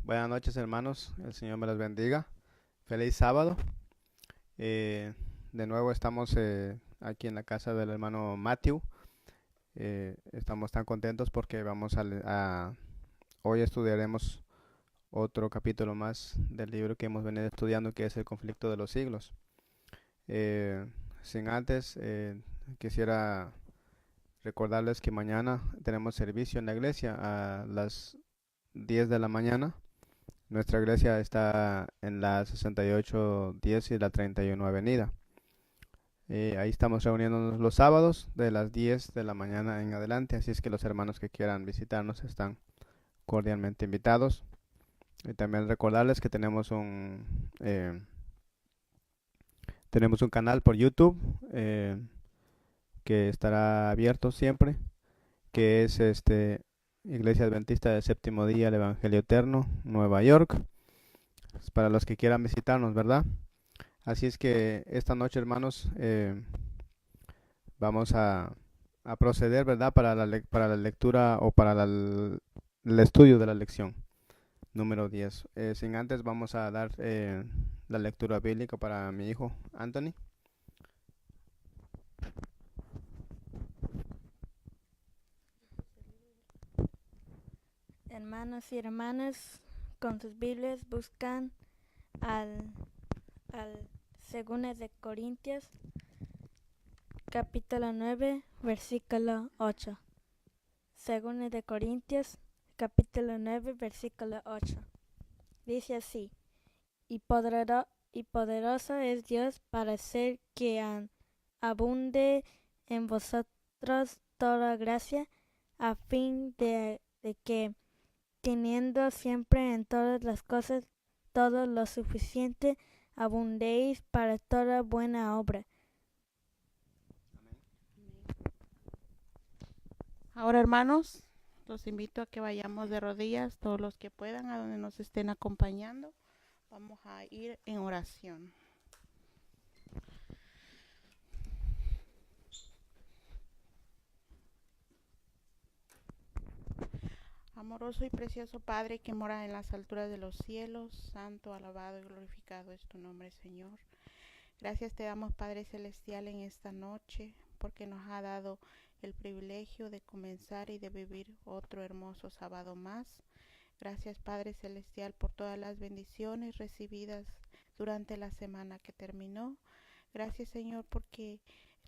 Buenas noches, hermanos. El Señor me los bendiga. Feliz sábado. Eh, de nuevo estamos aquí en la casa del hermano Matthew. Estamos tan contentos porque hoy estudiaremos otro capítulo más del libro que hemos venido estudiando, que es el conflicto de los siglos. Eh, Sin antes, quisiera recordarles que mañana tenemos servicio en la iglesia a las 10 de la mañana. Nuestra iglesia está en la 6810 y la 31 Avenida. Ahí estamos reuniéndonos los sábados de las 10 de la mañana en adelante, así es que los hermanos que quieran visitarnos están cordialmente invitados. Y también recordarles que tenemos un canal por YouTube que estará abierto siempre, que es Iglesia Adventista del Séptimo Día, el Evangelio Eterno, Nueva York. Es para los que quieran visitarnos, ¿verdad? Así es que esta noche, hermanos, vamos a proceder, ¿verdad? Para la lectura o el estudio de la lección número 10. Sin antes, vamos a dar la lectura bíblica para mi hijo Anthony. Hermanos y hermanas, con sus Biblias buscan al, al 2 de Corintios, capítulo 9, versículo 8. 2 de Corintios, capítulo 9, versículo 8. Dice así: y poderoso es Dios para hacer que abunde en vosotros toda gracia, a fin de que, teniendo siempre en todas las cosas todo lo suficiente, abundéis para toda buena obra. Ahora, hermanos, los invito a que vayamos de rodillas, todos los que puedan, a donde nos estén acompañando. Vamos a ir en oración. Amoroso y precioso Padre que mora en las alturas de los cielos, santo, alabado y glorificado es tu nombre, Señor. Gracias te damos, Padre Celestial, en esta noche, porque nos ha dado el privilegio de comenzar y de vivir otro hermoso sábado más. Gracias, Padre Celestial, por todas las bendiciones recibidas durante la semana que terminó. Gracias, Señor, porque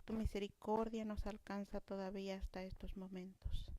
tu misericordia nos alcanza todavía hasta estos momentos.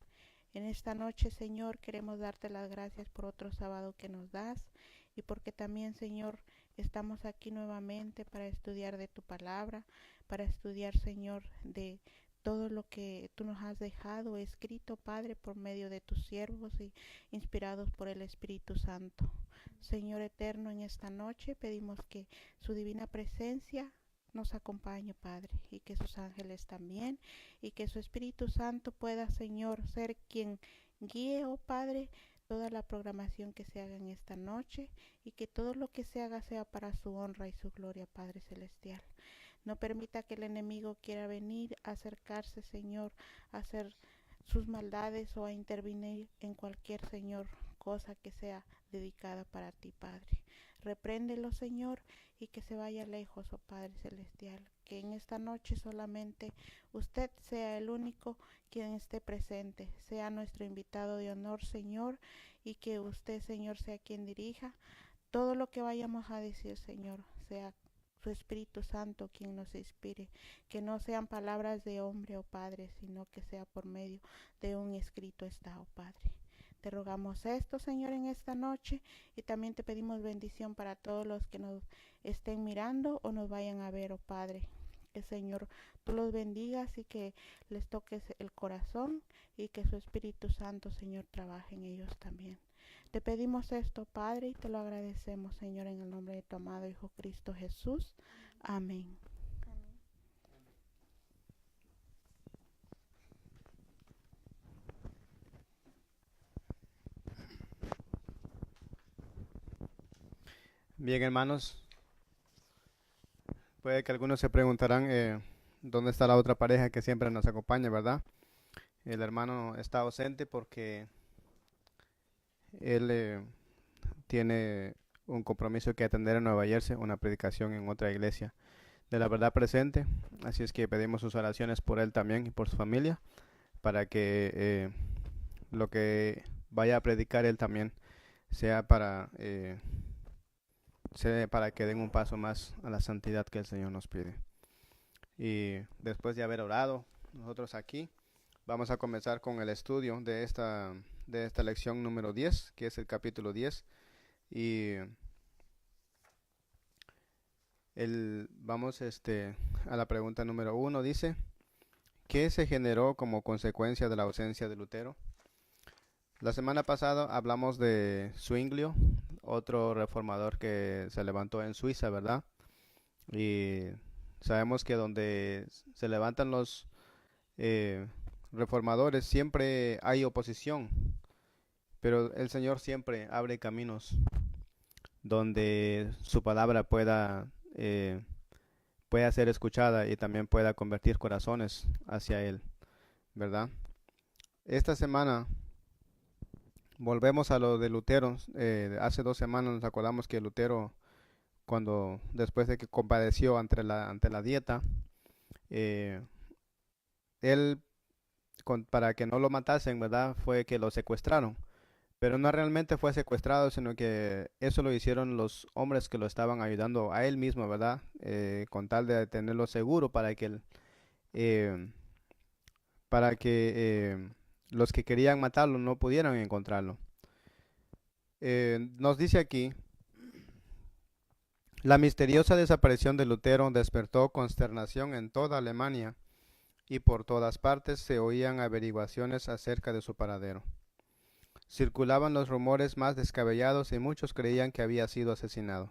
En esta noche, Señor, queremos darte las gracias por otro sábado que nos das y porque también, Señor, estamos aquí nuevamente para estudiar de tu palabra, para estudiar, Señor, de todo lo que tú nos has dejado escrito, Padre, por medio de tus siervos y inspirados por el Espíritu Santo. Señor eterno, en esta noche pedimos que su divina presencia nos acompañe, Padre, y que sus ángeles también, y que su Espíritu Santo pueda, Señor, ser quien guíe, oh Padre, toda la programación que se haga en esta noche, y que todo lo que se haga sea para su honra y su gloria, Padre Celestial. No permita que el enemigo quiera venir a acercarse, Señor, a hacer sus maldades o a intervenir en cualquier, Señor, cosa que sea dedicada para ti, Padre. Repréndelo, Señor, y que se vaya lejos, oh Padre Celestial. Que en esta noche solamente usted sea el único quien esté presente, sea nuestro invitado de honor, Señor, y que usted, Señor, sea quien dirija todo lo que vayamos a decir, Señor, sea su Espíritu Santo quien nos inspire, que no sean palabras de hombre, oh Padre, sino que sea por medio de un escrito está, oh Padre. Te rogamos esto, Señor, en esta noche, y también te pedimos bendición para todos los que nos estén mirando o nos vayan a ver, oh Padre. Que, Señor, tú los bendigas y que les toques el corazón y que su Espíritu Santo, Señor, trabaje en ellos también. Te pedimos esto, Padre, y te lo agradecemos, Señor, en el nombre de tu amado Hijo Cristo Jesús. Amén. Bien, hermanos, puede que algunos se preguntarán dónde está la otra pareja que siempre nos acompaña, ¿verdad? El hermano está ausente porque él tiene un compromiso que atender en Nueva Jersey, una predicación en otra iglesia de la verdad presente. Así es que pedimos sus oraciones por él también y por su familia, para que lo que vaya a predicar él también sea para que den un paso más a la santidad que el Señor nos pide. Y después de haber orado, nosotros aquí vamos a comenzar con el estudio de esta lección número 10, que es el capítulo 10. Y vamos a la pregunta número 1. Dice: ¿qué se generó como consecuencia de la ausencia de Lutero? La semana pasada hablamos de Zwinglio, otro reformador que se levantó en Suiza, ¿verdad? Y sabemos que donde se levantan los reformadores siempre hay oposición, pero el Señor siempre abre caminos donde su palabra pueda ser escuchada y también pueda convertir corazones hacia Él, ¿verdad? Esta semana volvemos a lo de Lutero. Hace 2 semanas nos acordamos que Lutero, después de que compadeció ante la dieta, él, para que no lo matasen, ¿verdad?, fue que lo secuestraron. Pero no realmente fue secuestrado, sino que eso lo hicieron los hombres que lo estaban ayudando a él mismo, ¿verdad? Con tal de tenerlo seguro eh, para que los que querían matarlo no pudieran encontrarlo. Nos dice aquí: la misteriosa desaparición de Lutero despertó consternación en toda Alemania, y por todas partes se oían averiguaciones acerca de su paradero. Circulaban los rumores más descabellados y muchos creían que había sido asesinado.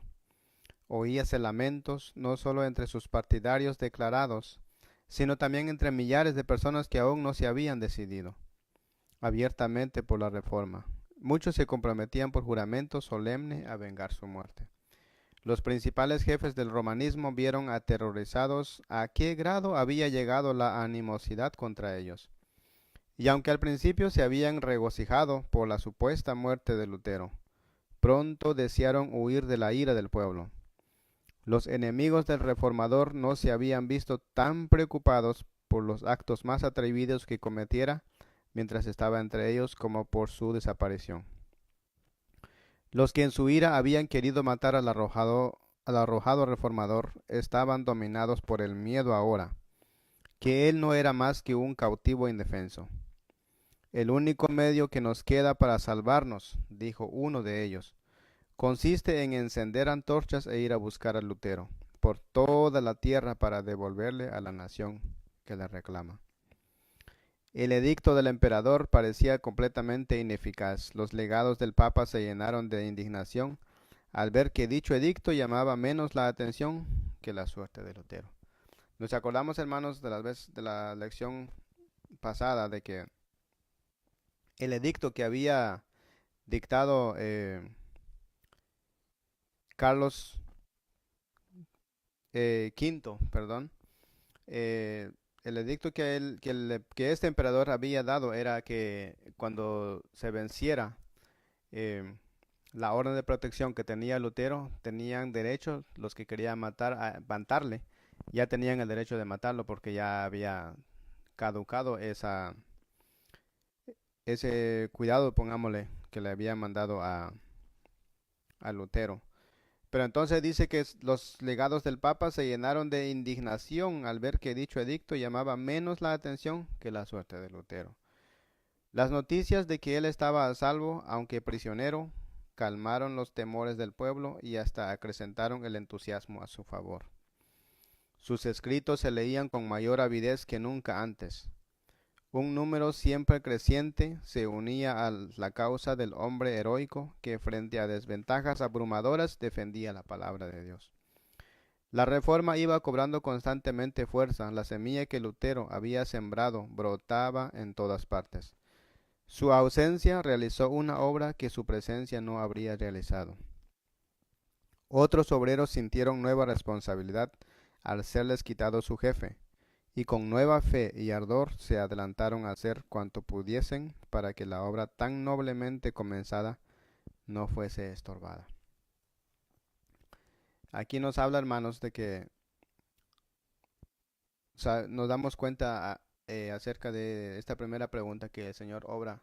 Oíase lamentos no solo entre sus partidarios declarados, sino también entre millares de personas que aún no se habían decidido abiertamente por la reforma. Muchos se comprometían por juramento solemne a vengar su muerte. Los principales jefes del romanismo vieron aterrorizados a qué grado había llegado la animosidad contra ellos. Y aunque al principio se habían regocijado por la supuesta muerte de Lutero, pronto desearon huir de la ira del pueblo. Los enemigos del reformador no se habían visto tan preocupados por los actos más atrevidos que cometiera mientras estaba entre ellos como por su desaparición. Los que en su ira habían querido matar al arrojado reformador estaban dominados por el miedo ahora, que él no era más que un cautivo indefenso. El único medio que nos queda para salvarnos, dijo uno de ellos, consiste en encender antorchas e ir a buscar a Lutero por toda la tierra para devolverle a la nación que le reclama. El edicto del emperador parecía completamente ineficaz. Los legados del Papa se llenaron de indignación al ver que dicho edicto llamaba menos la atención que la suerte de Lutero. Nos acordamos, hermanos, de la lección pasada, de que el edicto que había dictado Carlos V, perdón, el edicto que este emperador había dado era que cuando se venciera la orden de protección que tenía Lutero, tenían derecho, los que querían matarle, ya tenían el derecho de matarlo porque ya había caducado ese cuidado, pongámosle, que le había mandado a Lutero. Pero entonces dice que los legados del Papa se llenaron de indignación al ver que dicho edicto llamaba menos la atención que la suerte de Lutero. Las noticias de que él estaba a salvo, aunque prisionero, calmaron los temores del pueblo y hasta acrecentaron el entusiasmo a su favor. Sus escritos se leían con mayor avidez que nunca antes. Un número siempre creciente se unía a la causa del hombre heroico que frente a desventajas abrumadoras defendía la palabra de Dios. La reforma iba cobrando constantemente fuerza. La semilla que Lutero había sembrado brotaba en todas partes. Su ausencia realizó una obra que su presencia no habría realizado. Otros obreros sintieron nueva responsabilidad al serles quitado su jefe, y con nueva fe y ardor se adelantaron a hacer cuanto pudiesen para que la obra tan noblemente comenzada no fuese estorbada. Aquí nos habla, hermanos, de que nos damos cuenta acerca de esta primera pregunta, que el Señor obra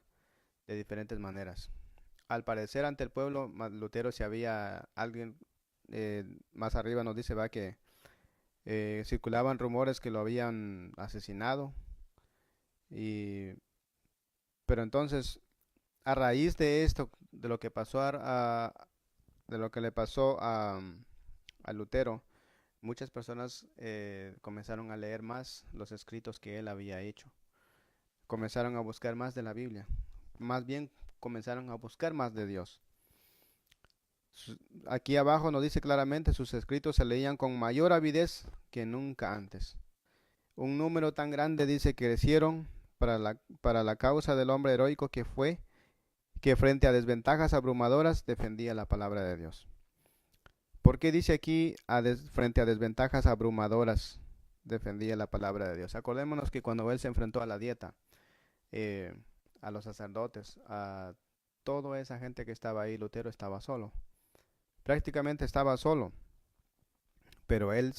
de diferentes maneras. Al parecer, ante el pueblo, Lutero, si había alguien más arriba, nos dice, va, que circulaban rumores que lo habían asesinado. Pero entonces, a raíz de esto, de lo que pasó de lo que le pasó a Lutero, muchas personas comenzaron a leer más los escritos que él había hecho. Comenzaron a buscar más de la Biblia. Más bien comenzaron a buscar más de Dios. Aquí abajo nos dice claramente, sus escritos se leían con mayor avidez que nunca antes. Un número tan grande, dice, que crecieron para la causa del hombre heroico que fue, que frente a desventajas abrumadoras defendía la palabra de Dios. ¿Por qué dice aquí frente a desventajas abrumadoras defendía la palabra de Dios? Acordémonos que cuando él se enfrentó a la dieta, a los sacerdotes, a toda esa gente que estaba ahí, Lutero estaba solo. Prácticamente estaba solo, pero él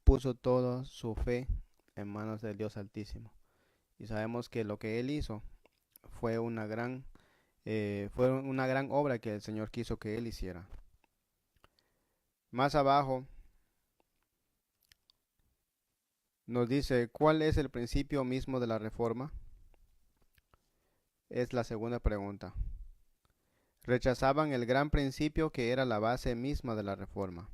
puso toda su fe en manos del Dios Altísimo. Y sabemos que lo que él hizo fue una gran obra que el Señor quiso que él hiciera. Más abajo nos dice, ¿cuál es el principio mismo de la reforma? Es la segunda pregunta. Rechazaban el gran principio que era la base misma de la reforma.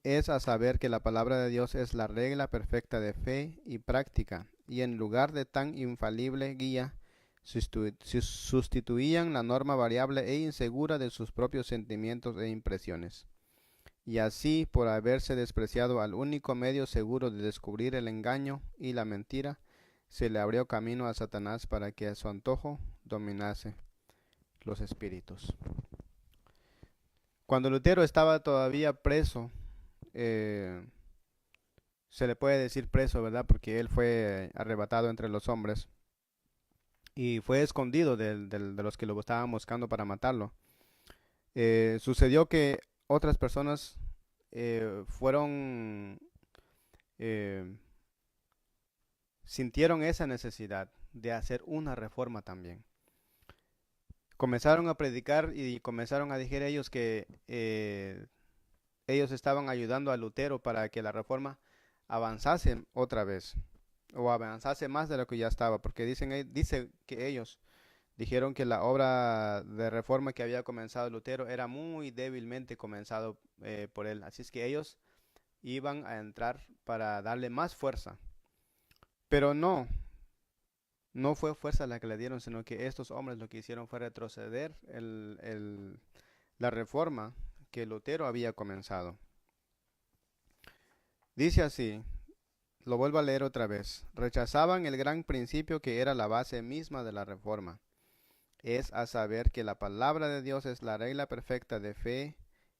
Es a saber que la palabra de Dios es la regla perfecta de fe y práctica, y en lugar de tan infalible guía, sustituían la norma variable e insegura de sus propios sentimientos e impresiones. Y así, por haberse despreciado al único medio seguro de descubrir el engaño y la mentira, se le abrió camino a Satanás para que a su antojo dominase los espíritus. Cuando Lutero estaba todavía preso, se le puede decir preso, ¿verdad? Porque él fue arrebatado entre los hombres y fue escondido de los que lo estaban buscando para matarlo. Sucedió que otras personas sintieron esa necesidad de hacer una reforma también. Comenzaron a predicar y comenzaron a decir ellos que ellos estaban ayudando a Lutero para que la reforma avanzase otra vez, o avanzase más de lo que ya estaba, porque dice que ellos dijeron que la obra de reforma que había comenzado Lutero era muy débilmente comenzado por él, así es que ellos iban a entrar para darle más fuerza, pero no fue fuerza la que le dieron, sino que estos hombres lo que hicieron fue retroceder la reforma que Lutero había comenzado. Dice así, lo vuelvo a leer otra vez. Rechazaban el gran principio que era la base misma de la reforma. Es a saber que la palabra de Dios es la regla perfecta de fe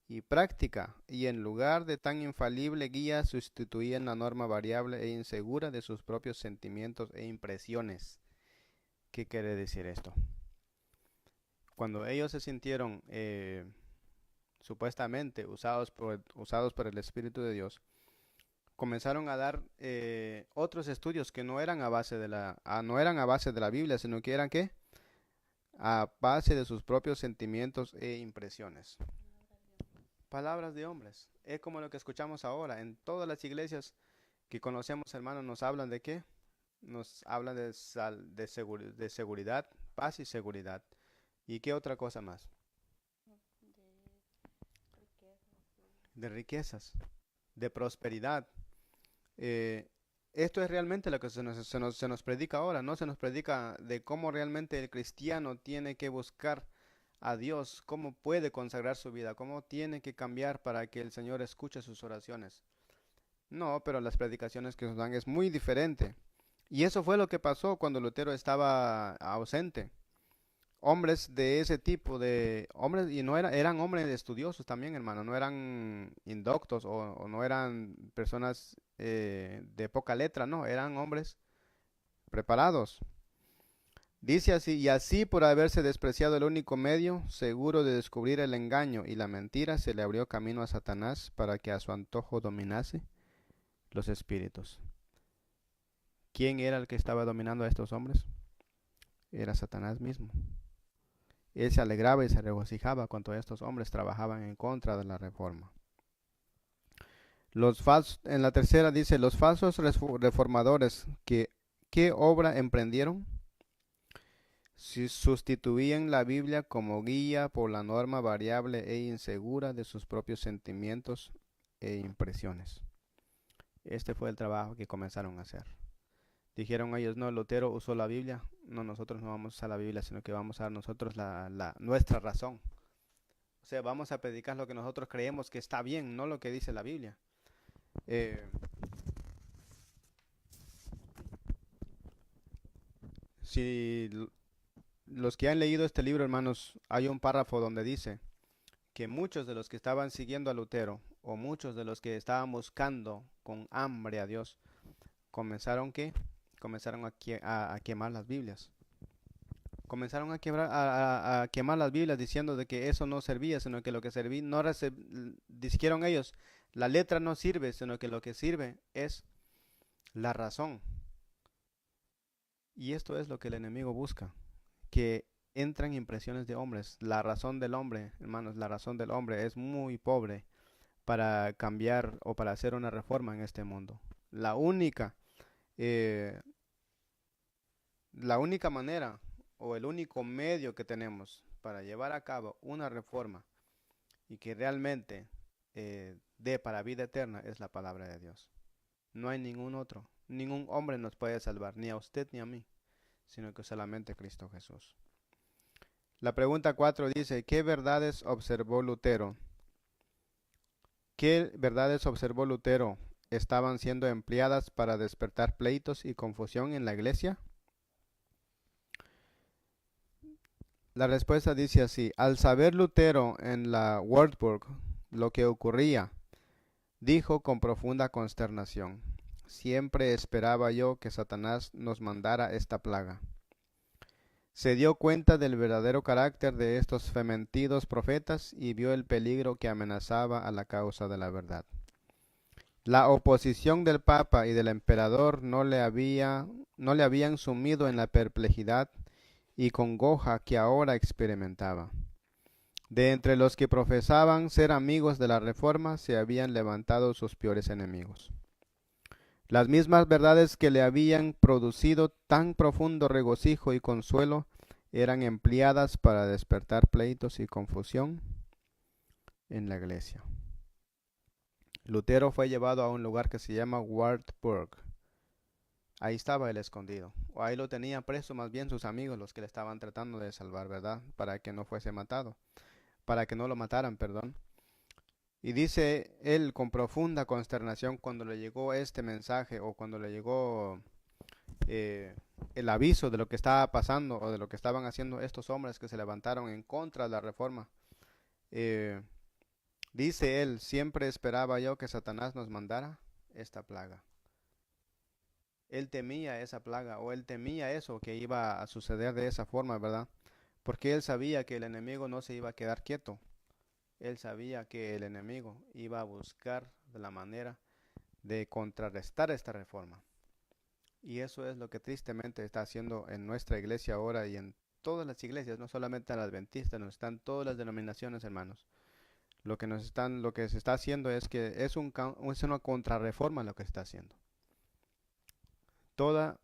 y práctica, y en lugar de tan infalible guía sustituían la norma variable e insegura de sus propios sentimientos e impresiones. ¿Qué quiere decir esto? Cuando ellos se sintieron supuestamente usados por el Espíritu de Dios, comenzaron a dar otros estudios que no eran a base de la Biblia, sino que eran ¿qué? A base de sus propios sentimientos e impresiones. Palabras de hombres. Es como lo que escuchamos ahora. En todas las iglesias que conocemos, hermanos, nos hablan de ¿qué? Nos hablan de seguridad, paz y seguridad. ¿Y qué otra cosa más? De riquezas, de prosperidad. Esto es realmente lo que se nos predica ahora, ¿no? Se nos predica de cómo realmente el cristiano tiene que buscar a Dios, cómo puede consagrar su vida, cómo tiene que cambiar para que el Señor escuche sus oraciones. No, pero las predicaciones que nos dan es muy diferente. Y eso fue lo que pasó cuando Lutero estaba ausente. Hombres de ese tipo de hombres, y no eran hombres estudiosos también, hermano, no eran indoctos o no eran personas de poca letra, no, eran hombres preparados. Dice así, y así por haberse despreciado el único medio, seguro de descubrir el engaño y la mentira, se le abrió camino a Satanás para que a su antojo dominase los espíritus. ¿Quién era el que estaba dominando a estos hombres? Era Satanás mismo. Él se alegraba y se regocijaba cuando estos hombres trabajaban en contra de la reforma. En la tercera dice, los falsos reformadores, ¿qué obra emprendieron? Si sustituían la Biblia como guía por la norma variable e insegura de sus propios sentimientos e impresiones. Este fue el trabajo que comenzaron a hacer. Dijeron ellos, no, Lutero usó la Biblia, no, nosotros no vamos a usar la Biblia, sino que vamos a dar nosotros nuestra razón. O sea, vamos a predicar lo que nosotros creemos que está bien, no lo que dice la Biblia. Si los que han leído este libro, hermanos, hay un párrafo donde dice que muchos de los que estaban siguiendo a Lutero, o muchos de los que estaban buscando con hambre a Dios, comenzaron a quemar las Biblias. Comenzaron a quemar las Biblias diciendo de que eso no servía, sino que lo que servía, dijeron ellos, la letra no sirve, sino que lo que sirve es la razón. Y esto es lo que el enemigo busca, que entran impresiones de hombres. La razón del hombre, hermanos, la razón del hombre es muy pobre para cambiar o para hacer una reforma en este mundo. La única manera o el único medio que tenemos para llevar a cabo una reforma y que realmente dé para vida eterna es la palabra de Dios. No hay ningún otro, ningún hombre nos puede salvar, ni a usted ni a mí, sino que solamente Cristo Jesús. La pregunta 4 dice, ¿qué verdades observó Lutero? ¿Qué verdades observó Lutero estaban siendo empleadas para despertar pleitos y confusión en la iglesia? La respuesta dice así, al saber Lutero en la Wartburg lo que ocurría, dijo con profunda consternación, siempre esperaba yo que Satanás nos mandara esta plaga. Se dio cuenta del verdadero carácter de estos fementidos profetas y vio el peligro que amenazaba a la causa de la verdad. La oposición del Papa y del Emperador no le habían sumido en la perplejidad y congoja que ahora experimentaba. De entre los que profesaban ser amigos de la Reforma se habían levantado sus peores enemigos. Las mismas verdades que le habían producido tan profundo regocijo y consuelo eran empleadas para despertar pleitos y confusión en la iglesia. Lutero fue llevado a un lugar que se llama Wartburg. Ahí estaba él escondido, o ahí lo tenían preso más bien sus amigos, los que le estaban tratando de salvar, ¿verdad? Para que no fuese matado, para que no lo mataran, perdón. Y dice él con profunda consternación cuando le llegó este mensaje o cuando le llegó el aviso de lo que estaba pasando o de lo que estaban haciendo estos hombres que se levantaron en contra de la reforma. Dice él, siempre esperaba yo que Satanás nos mandara esta plaga. Él temía esa plaga o él temía eso que iba a suceder de esa forma, ¿verdad? Porque él sabía que el enemigo no se iba a quedar quieto. Él sabía que el enemigo iba a buscar de la manera de contrarrestar esta reforma. Y eso es lo que tristemente está haciendo en nuestra iglesia ahora y en todas las iglesias, no solamente en la adventista, no están todas las denominaciones, hermanos. Lo que se está haciendo es que es una contrarreforma lo que se está haciendo. Todas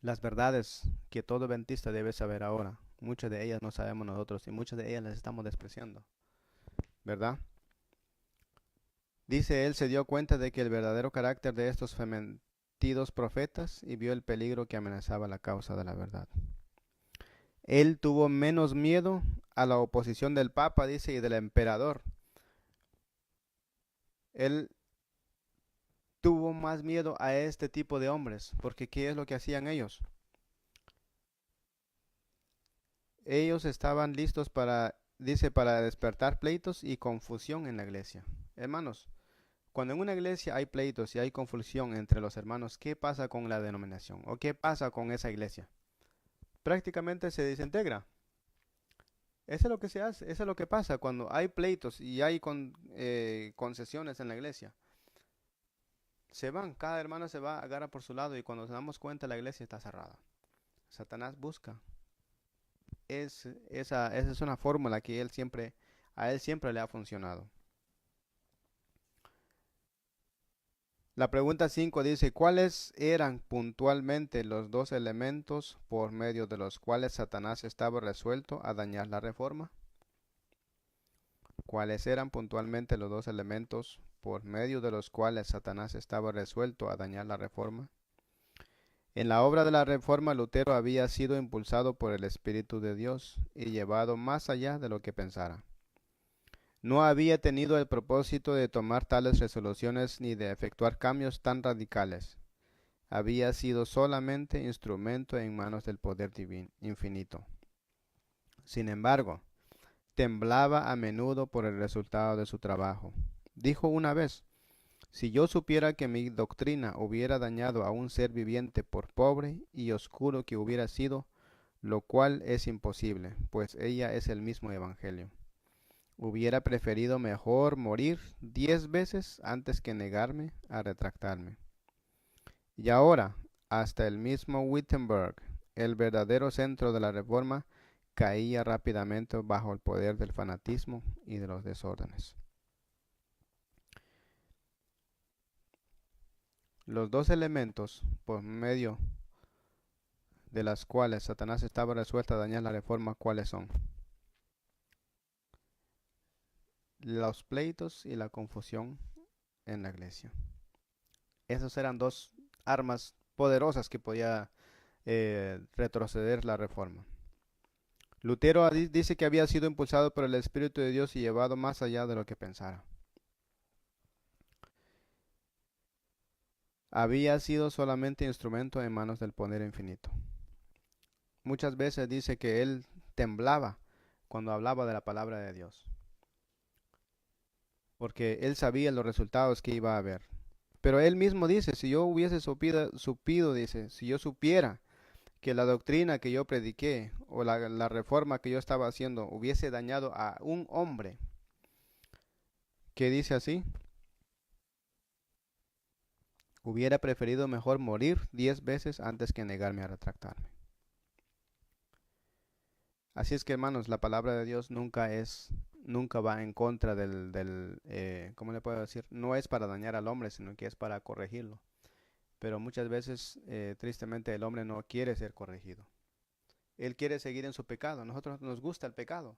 las verdades que todo adventista debe saber ahora, muchas de ellas no sabemos nosotros y muchas de ellas las estamos despreciando, ¿verdad? Dice él, se dio cuenta de que el verdadero carácter de estos fementidos profetas y vio el peligro que amenazaba la causa de la verdad. Él tuvo menos miedo a la oposición del Papa, dice, y del emperador. Él tuvo más miedo a este tipo de hombres, porque ¿qué es lo que hacían ellos? Ellos estaban listos para despertar pleitos y confusión en la iglesia. Hermanos, Cuando en una iglesia hay pleitos y hay confusión entre los hermanos, ¿qué pasa con la denominación? ¿O qué pasa con esa iglesia? Prácticamente se desintegra. Eso es lo que se hace, eso es lo que pasa cuando hay pleitos y hay concesiones en la iglesia. Se van, cada hermano se va, agarra por su lado y cuando nos damos cuenta la iglesia está cerrada. Satanás busca. Esa es una fórmula que a él siempre le ha funcionado. La pregunta 5 dice, ¿cuáles eran puntualmente los dos elementos por medio de los cuales Satanás estaba resuelto a dañar la reforma? ¿Cuáles eran puntualmente los dos elementos por medio de los cuales Satanás estaba resuelto a dañar la reforma? En la obra de la reforma, Lutero había sido impulsado por el Espíritu de Dios y llevado más allá de lo que pensara. No había tenido el propósito de tomar tales resoluciones ni de efectuar cambios tan radicales. Había sido solamente instrumento en manos del poder divino, infinito. Sin embargo, temblaba a menudo por el resultado de su trabajo. Dijo una vez, si yo supiera que mi doctrina hubiera dañado a un ser viviente por pobre y oscuro que hubiera sido, lo cual es imposible, pues ella es el mismo Evangelio. Hubiera preferido mejor morir 10 veces antes que negarme a retractarme. Y ahora, hasta el mismo Wittenberg, el verdadero centro de la reforma, caía rápidamente bajo el poder del fanatismo y de los desórdenes. Los dos elementos por medio de las cuales Satanás estaba resuelto a dañar la reforma, ¿cuáles son? Los pleitos y la confusión en la iglesia. Esas eran dos armas poderosas que podía retroceder la reforma. Lutero dice que había sido impulsado por el Espíritu de Dios y llevado más allá de lo que pensara. Había sido solamente instrumento en manos del poder infinito. Muchas veces dice que él temblaba cuando hablaba de la palabra de Dios, porque él sabía los resultados que iba a haber. Pero él mismo dice, si yo hubiese supido, dice, si yo supiera que la doctrina que yo prediqué o la reforma que yo estaba haciendo hubiese dañado a un hombre, que dice así, hubiera preferido mejor morir 10 veces antes que negarme a retractarme. Así es que, hermanos, la palabra de Dios nunca va en contra ¿cómo le puedo decir? No es para dañar al hombre, sino que es para corregirlo. Pero muchas veces, tristemente, el hombre no quiere ser corregido. Él quiere seguir en su pecado. A nosotros nos gusta el pecado.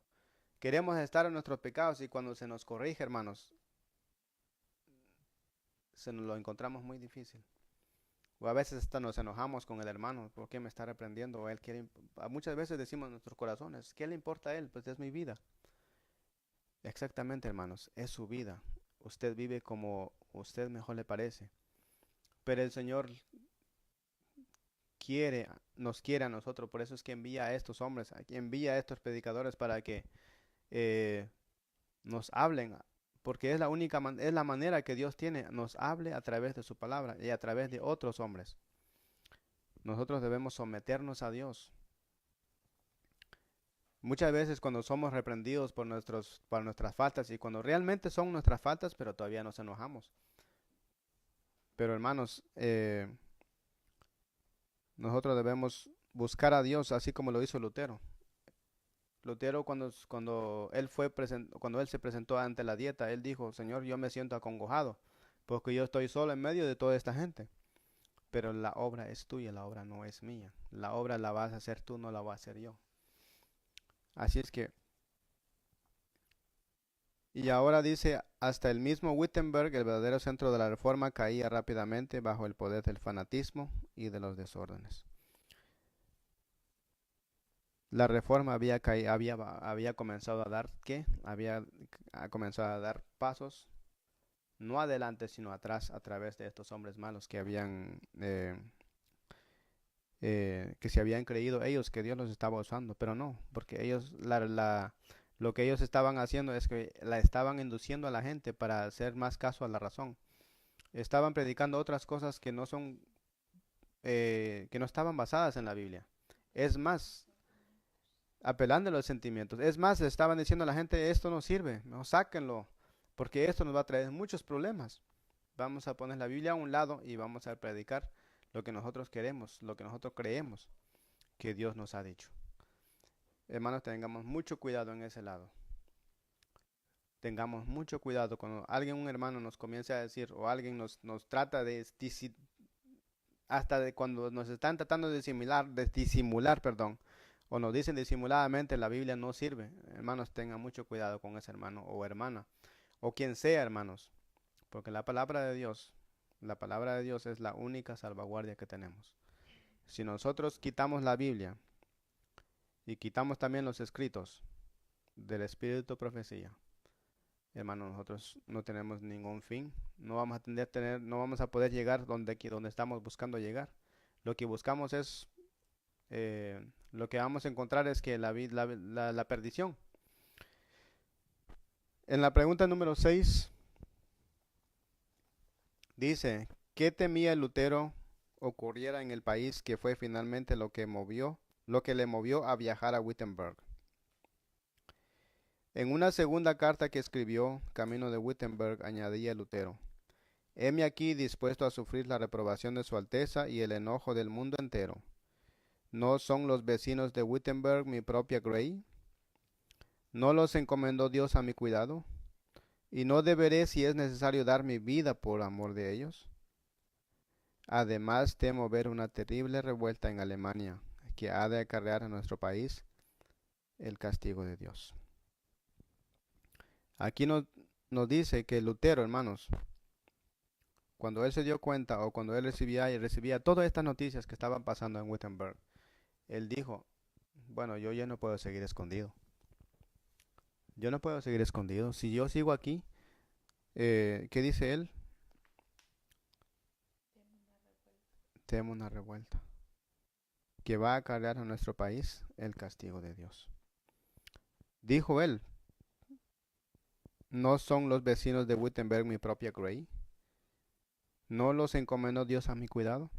Queremos estar en nuestros pecados y cuando se nos corrige, hermanos, se nos lo encontramos muy difícil. O a veces hasta nos enojamos con el hermano, ¿por qué me está reprendiendo? O él quiere, muchas veces decimos en nuestros corazones, ¿qué le importa a él? Pues es mi vida. Exactamente, hermanos, es su vida. Usted vive como usted mejor le parece. Pero el Señor nos quiere a nosotros, por eso es que envía a estos hombres, envía a estos predicadores para que nos hablen, porque es es la manera que Dios tiene, nos hable a través de su palabra y a través de otros hombres. Nosotros debemos someternos a Dios. Muchas veces cuando somos reprendidos por nuestras faltas y cuando realmente son nuestras faltas, pero todavía nos enojamos. Pero hermanos, nosotros debemos buscar a Dios así como lo hizo Lutero. Lutero cuando él se presentó ante la dieta, él dijo, Señor, yo me siento acongojado, porque yo estoy solo en medio de toda esta gente. Pero la obra es tuya, la obra no es mía. La obra la vas a hacer tú, no la voy a hacer yo. Así es que, y ahora dice, hasta el mismo Wittenberg, el verdadero centro de la reforma, caía rápidamente bajo el poder del fanatismo y de los desórdenes. La reforma había comenzado a dar, ¿qué? Había comenzado a dar pasos, no adelante, sino atrás, a través de estos hombres malos que se habían creído ellos que Dios los estaba usando, pero no, porque ellos, la Lo que ellos estaban haciendo es que la estaban induciendo a la gente para hacer más caso a la razón. Estaban predicando otras cosas que no son, que no estaban basadas en la Biblia. Es más, apelando a los sentimientos. Es más, le estaban diciendo a la gente, esto no sirve, no sáquenlo, porque esto nos va a traer muchos problemas. Vamos a poner la Biblia a un lado y vamos a predicar lo que nosotros queremos, lo que nosotros creemos que Dios nos ha dicho. Hermanos, tengamos mucho cuidado en ese lado. Tengamos mucho cuidado cuando alguien, un hermano, nos comience a decir, o alguien nos trata de hasta de cuando nos están tratando de disimular, perdón, o nos dicen disimuladamente la Biblia no sirve. Hermanos, tengan mucho cuidado con ese hermano o hermana, o quien sea, hermanos, porque la palabra de Dios es la única salvaguardia que tenemos. Si nosotros quitamos la Biblia y quitamos también los escritos del Espíritu de Profecía, hermano, nosotros no tenemos ningún fin. No vamos a poder llegar donde estamos buscando llegar. Lo que buscamos es, lo que vamos a encontrar es que la perdición. En la pregunta número 6 dice, ¿qué temía Lutero ocurriera en el país que fue finalmente lo que le movió a viajar a Wittenberg? En una segunda carta que escribió, camino de Wittenberg, añadía Lutero, heme aquí dispuesto a sufrir la reprobación de su Alteza y el enojo del mundo entero. ¿No son los vecinos de Wittenberg mi propia grey? ¿No los encomendó Dios a mi cuidado? ¿Y no deberé, si es necesario, dar mi vida por amor de ellos? Además, temo ver una terrible revuelta en Alemania, que ha de acarrear a nuestro país el castigo de Dios. Aquí nos dice que Lutero, hermanos, cuando él se dio cuenta o cuando él recibía todas estas noticias que estaban pasando en Wittenberg, él dijo, bueno, yo ya no puedo seguir escondido. Yo no puedo seguir escondido. Si yo sigo aquí, ¿qué dice él? Temo una revuelta que va a acarrear a nuestro país el castigo de Dios. Dijo él, ¿no son los vecinos de Wittenberg mi propia grey? ¿No los encomendó Dios a mi cuidado?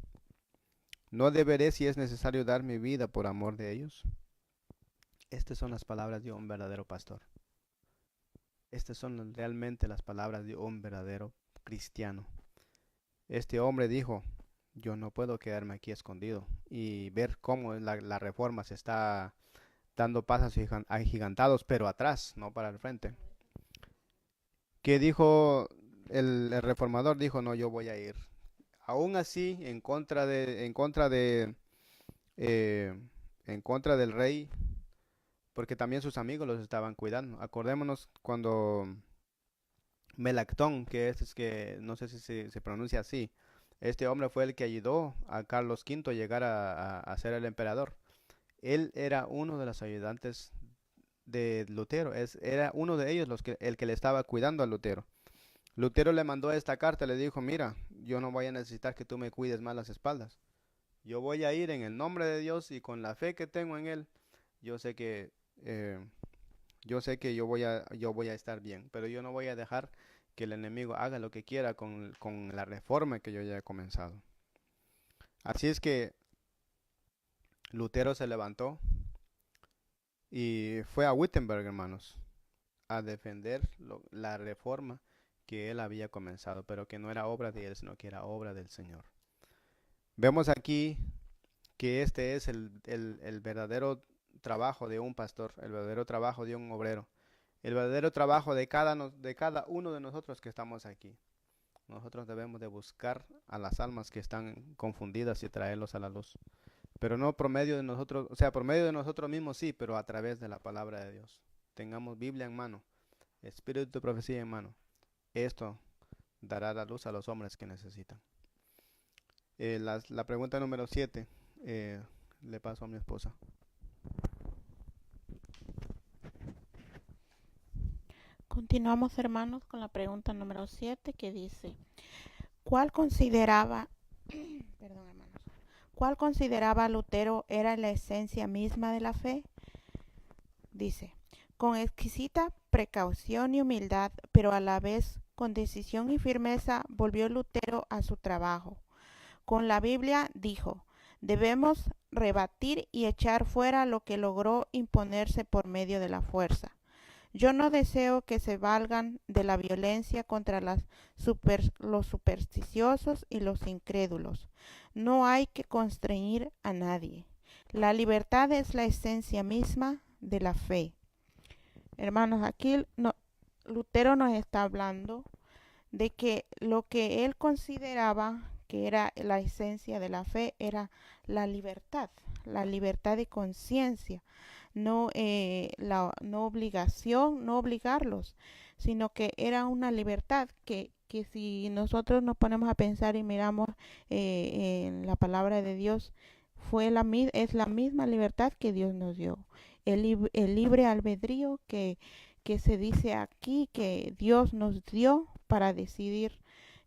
¿No deberé, si es necesario, dar mi vida por amor de ellos? Estas son las palabras de un verdadero pastor. Estas son realmente las palabras de un verdadero cristiano. Este hombre dijo, yo no puedo quedarme aquí escondido y ver cómo la reforma se está dando pasos agigantados, pero atrás, no para el frente. ¿Qué dijo el reformador? Dijo, no, yo voy a ir. Aún así, en contra del rey, porque también sus amigos los estaban cuidando. Acordémonos cuando Melactón, que no sé si se pronuncia así, este hombre fue el que ayudó a Carlos V a llegar a ser el emperador. Él era uno de los ayudantes de Lutero, era uno de ellos el que le estaba cuidando a Lutero. Lutero le mandó esta carta, le dijo, mira, yo no voy a necesitar que tú me cuides más las espaldas. Yo voy a ir en el nombre de Dios y con la fe que tengo en Él, yo sé que yo voy a estar bien, pero yo no voy a dejar que el enemigo haga lo que quiera con la reforma que yo ya he comenzado. Así es que Lutero se levantó y fue a Wittenberg, hermanos, a defender la reforma que él había comenzado, pero que no era obra de él, sino que era obra del Señor. Vemos aquí que este es el verdadero trabajo de un pastor, el verdadero trabajo de un obrero, el verdadero trabajo de cada uno de nosotros que estamos aquí. Nosotros debemos de buscar a las almas que están confundidas y traerlos a la luz. Pero no por medio de nosotros, o sea, por medio de nosotros mismos sí, pero a través de la palabra de Dios. Tengamos Biblia en mano, Espíritu de profecía en mano. Esto dará la luz a los hombres que necesitan. La pregunta número 7 le paso a mi esposa. Continuamos, hermanos, con la pregunta número 7 que dice, ¿cuál consideraba Lutero era la esencia misma de la fe? Dice, Con exquisita precaución y humildad, pero a la vez con decisión y firmeza, volvió Lutero a su trabajo. Con la Biblia dijo: debemos rebatir y echar fuera lo que logró imponerse por medio de la fuerza. Yo no deseo que se valgan de la violencia contra los supersticiosos y los incrédulos. No hay que constreñir a nadie. La libertad es la esencia misma de la fe. Hermanos, aquí Lutero nos está hablando de que lo que él consideraba que era la esencia de la fe era la libertad de conciencia, no obligación, no obligarlos, sino que era una libertad que si nosotros nos ponemos a pensar y miramos en la palabra de Dios, es la misma libertad que Dios nos dio. El libre albedrío que se dice aquí que Dios nos dio para decidir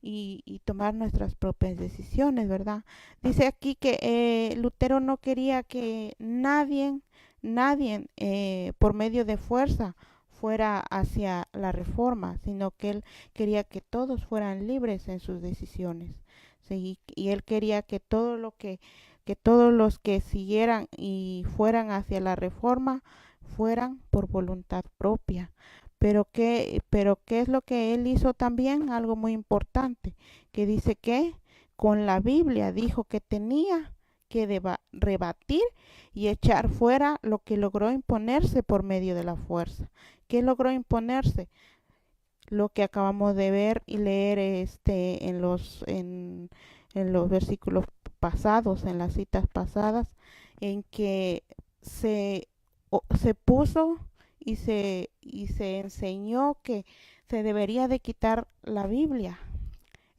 y tomar nuestras propias decisiones, ¿verdad? Dice aquí que Lutero no quería que nadie por medio de fuerza fuera hacia la reforma, sino que él quería que todos fueran libres en sus decisiones. ¿Sí? Y él quería que todos los que siguieran y fueran hacia la reforma fueran por voluntad propia. Pero qué es lo que él hizo también, algo muy importante, que dice que con la Biblia dijo que tenía que rebatir y echar fuera lo que logró imponerse por medio de la fuerza. ¿Qué logró imponerse? Lo que acabamos de ver y leer en los versículos pasados, en las citas pasadas, en que se puso y se enseñó que se debería de quitar la Biblia.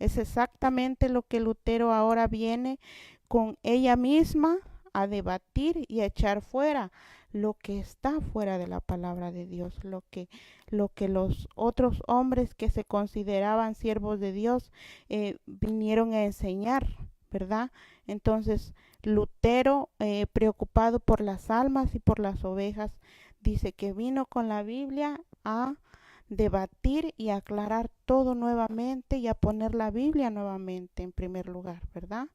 Es exactamente lo que Lutero ahora viene con ella misma a debatir y a echar fuera lo que está fuera de la palabra de Dios, lo que los otros hombres que se consideraban siervos de Dios vinieron a enseñar, ¿verdad? Entonces Lutero, preocupado por las almas y por las ovejas, dice que vino con la Biblia a debatir y aclarar todo nuevamente y a poner la Biblia nuevamente en primer lugar, ¿verdad?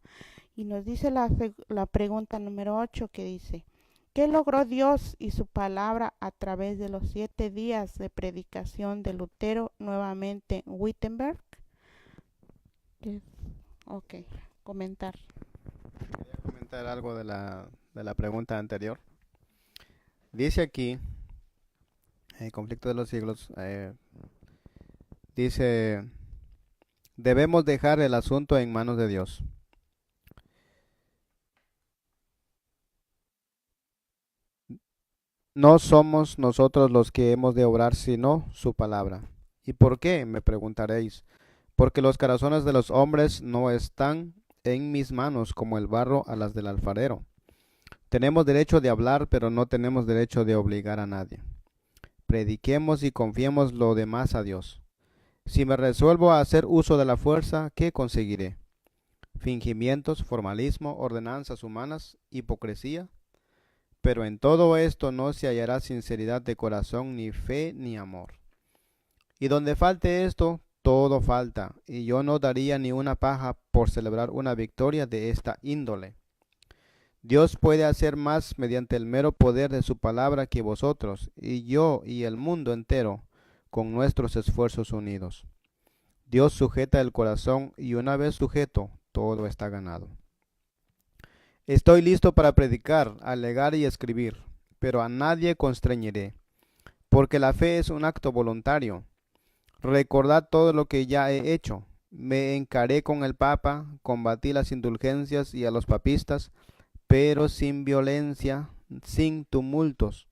Y nos dice la pregunta número 8 que dice: ¿qué logró Dios y su palabra a través de los 7 días de predicación de Lutero nuevamente en Wittenberg? Ok, comentar. Quería comentar algo de la pregunta anterior. Dice aquí, el conflicto de los siglos, dice: debemos dejar el asunto en manos de Dios. No somos nosotros los que hemos de obrar, sino su palabra. ¿Y por qué?, me preguntaréis. Porque los corazones de los hombres no están en mis manos como el barro a las del alfarero. Tenemos derecho de hablar, pero no tenemos derecho de obligar a nadie. Prediquemos y confiemos lo demás a Dios. Si me resuelvo a hacer uso de la fuerza, ¿qué conseguiré? Fingimientos, formalismo, ordenanzas humanas, hipocresía. Pero en todo esto no se hallará sinceridad de corazón, ni fe, ni amor. Y donde falte esto, todo falta, y yo no daría ni una paja por celebrar una victoria de esta índole. Dios puede hacer más mediante el mero poder de su palabra que vosotros, y yo y el mundo entero, con nuestros esfuerzos unidos. Dios sujeta el corazón, y una vez sujeto, todo está ganado. Estoy listo para predicar, alegar y escribir, pero a nadie constreñiré, porque la fe es un acto voluntario. Recordad todo lo que ya he hecho. Me encaré con el Papa, combatí las indulgencias y a los papistas, pero sin violencia, sin tumultos.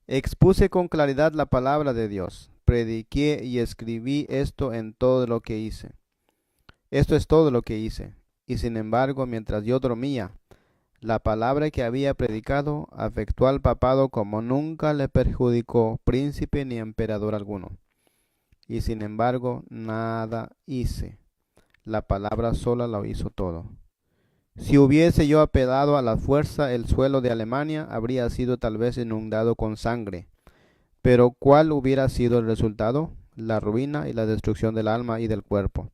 Expuse con claridad la palabra de Dios, prediqué y escribí esto en todo lo que hice. Esto es todo lo que hice, y sin embargo, mientras yo dormía, la palabra que había predicado afectó al papado como nunca le perjudicó príncipe ni emperador alguno. Y sin embargo, nada hice. La palabra sola lo hizo todo. Si hubiese yo apelado a la fuerza, el suelo de Alemania habría sido tal vez inundado con sangre. Pero ¿cuál hubiera sido el resultado? La ruina y la destrucción del alma y del cuerpo.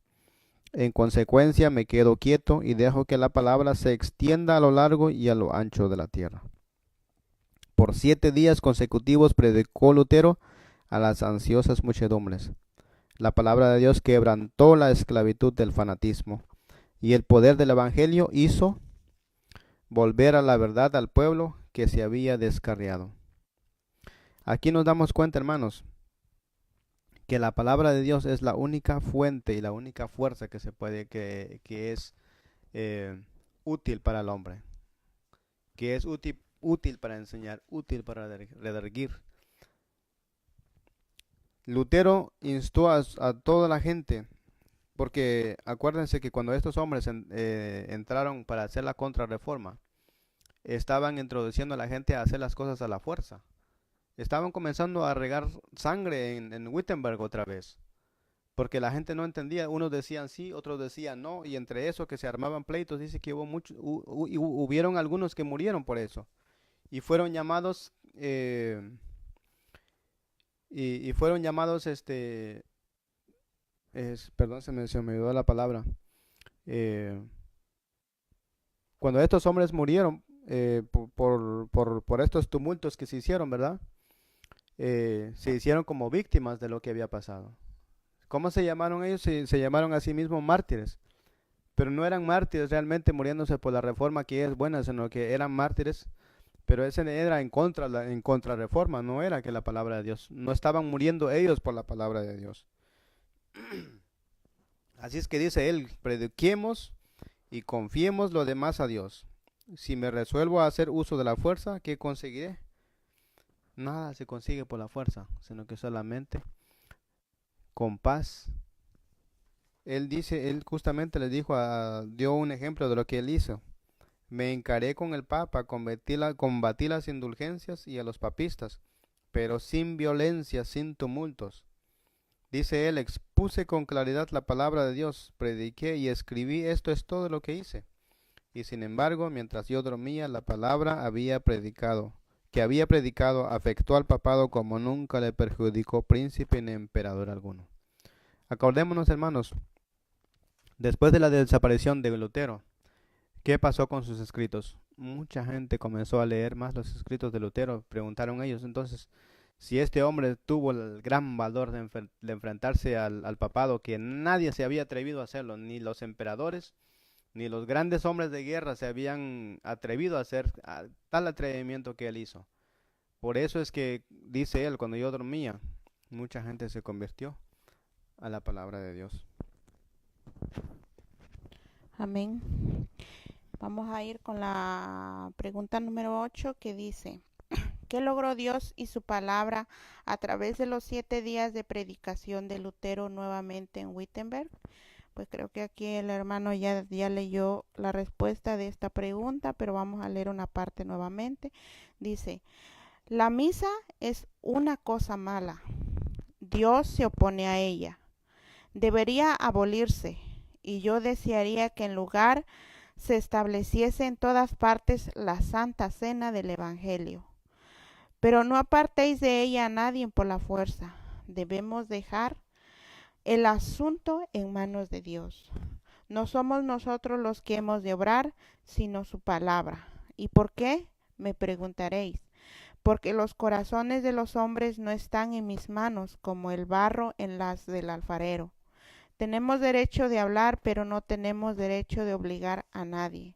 En consecuencia, me quedo quieto y dejo que la palabra se extienda a lo largo y a lo ancho de la tierra. Por 7 días consecutivos predicó Lutero a las ansiosas muchedumbres. La palabra de Dios quebrantó la esclavitud del fanatismo, y el poder del Evangelio hizo volver a la verdad al pueblo que se había descarriado. Aquí nos damos cuenta, hermanos, que la palabra de Dios es la única fuente y la única fuerza que se puede, que es útil para el hombre, que es útil para enseñar, útil para redarguir. Lutero instó a toda la gente, porque acuérdense que cuando estos hombres entraron para hacer la contrarreforma, estaban introduciendo a la gente a hacer las cosas a la fuerza. Estaban comenzando a regar sangre en Wittenberg otra vez, porque la gente no entendía. Unos decían sí, otros decían no, y entre eso que se armaban pleitos, dice que hubieron algunos que murieron por eso, y fueron llamados, y fueron llamados, perdón, se me olvidó la palabra. Eh, Cuando estos hombres murieron por estos tumultos que se hicieron, ¿verdad? Se hicieron como víctimas de lo que había pasado. ¿Cómo se llamaron ellos? Se llamaron a sí mismos mártires, pero no eran mártires realmente muriéndose por la reforma que es buena, sino que eran mártires, pero ese era en contrarreforma, no era que la palabra de Dios, no estaban muriendo ellos por la palabra de Dios. Así es que dice él, prediquemos y confiemos lo demás a Dios. Si me resuelvo a hacer uso de la fuerza, ¿qué conseguiré? Nada se consigue por la fuerza, sino que solamente con paz. Él justamente les dijo, dio un ejemplo de lo que él hizo. Me encaré con el Papa, combatí las indulgencias y a los papistas, pero sin violencia, sin tumultos. Dice él, expuse con claridad la palabra de Dios, prediqué y escribí, esto es todo lo que hice. Y sin embargo, mientras yo dormía, la palabra que había predicado, afectó al papado como nunca le perjudicó príncipe ni emperador alguno. Acordémonos, hermanos, después de la desaparición de Lutero, ¿qué pasó con sus escritos? Mucha gente comenzó a leer más los escritos de Lutero. Preguntaron ellos entonces, si este hombre tuvo el gran valor de enfrentarse al papado, que nadie se había atrevido a hacerlo, ni los emperadores, ni los grandes hombres de guerra se habían atrevido a hacer tal atrevimiento que él hizo. Por eso es que, dice él, cuando yo dormía, mucha gente se convirtió a la palabra de Dios. Amén. Vamos a ir con la pregunta número 8 que dice, ¿qué logró Dios y su palabra a través de los 7 días de predicación de Lutero nuevamente en Wittenberg? Pues creo que aquí el hermano ya leyó la respuesta de esta pregunta, pero vamos a leer una parte nuevamente. Dice, la misa es una cosa mala. Dios se opone a ella. Debería abolirse, y yo desearía que en lugar se estableciese en todas partes la Santa Cena del Evangelio. Pero no apartéis de ella a nadie por la fuerza. Debemos dejar el asunto en manos de Dios. No somos nosotros los que hemos de obrar, sino su palabra. ¿Y por qué? Me preguntaréis. Porque los corazones de los hombres no están en mis manos como el barro en las del alfarero. Tenemos derecho de hablar, pero no tenemos derecho de obligar a nadie.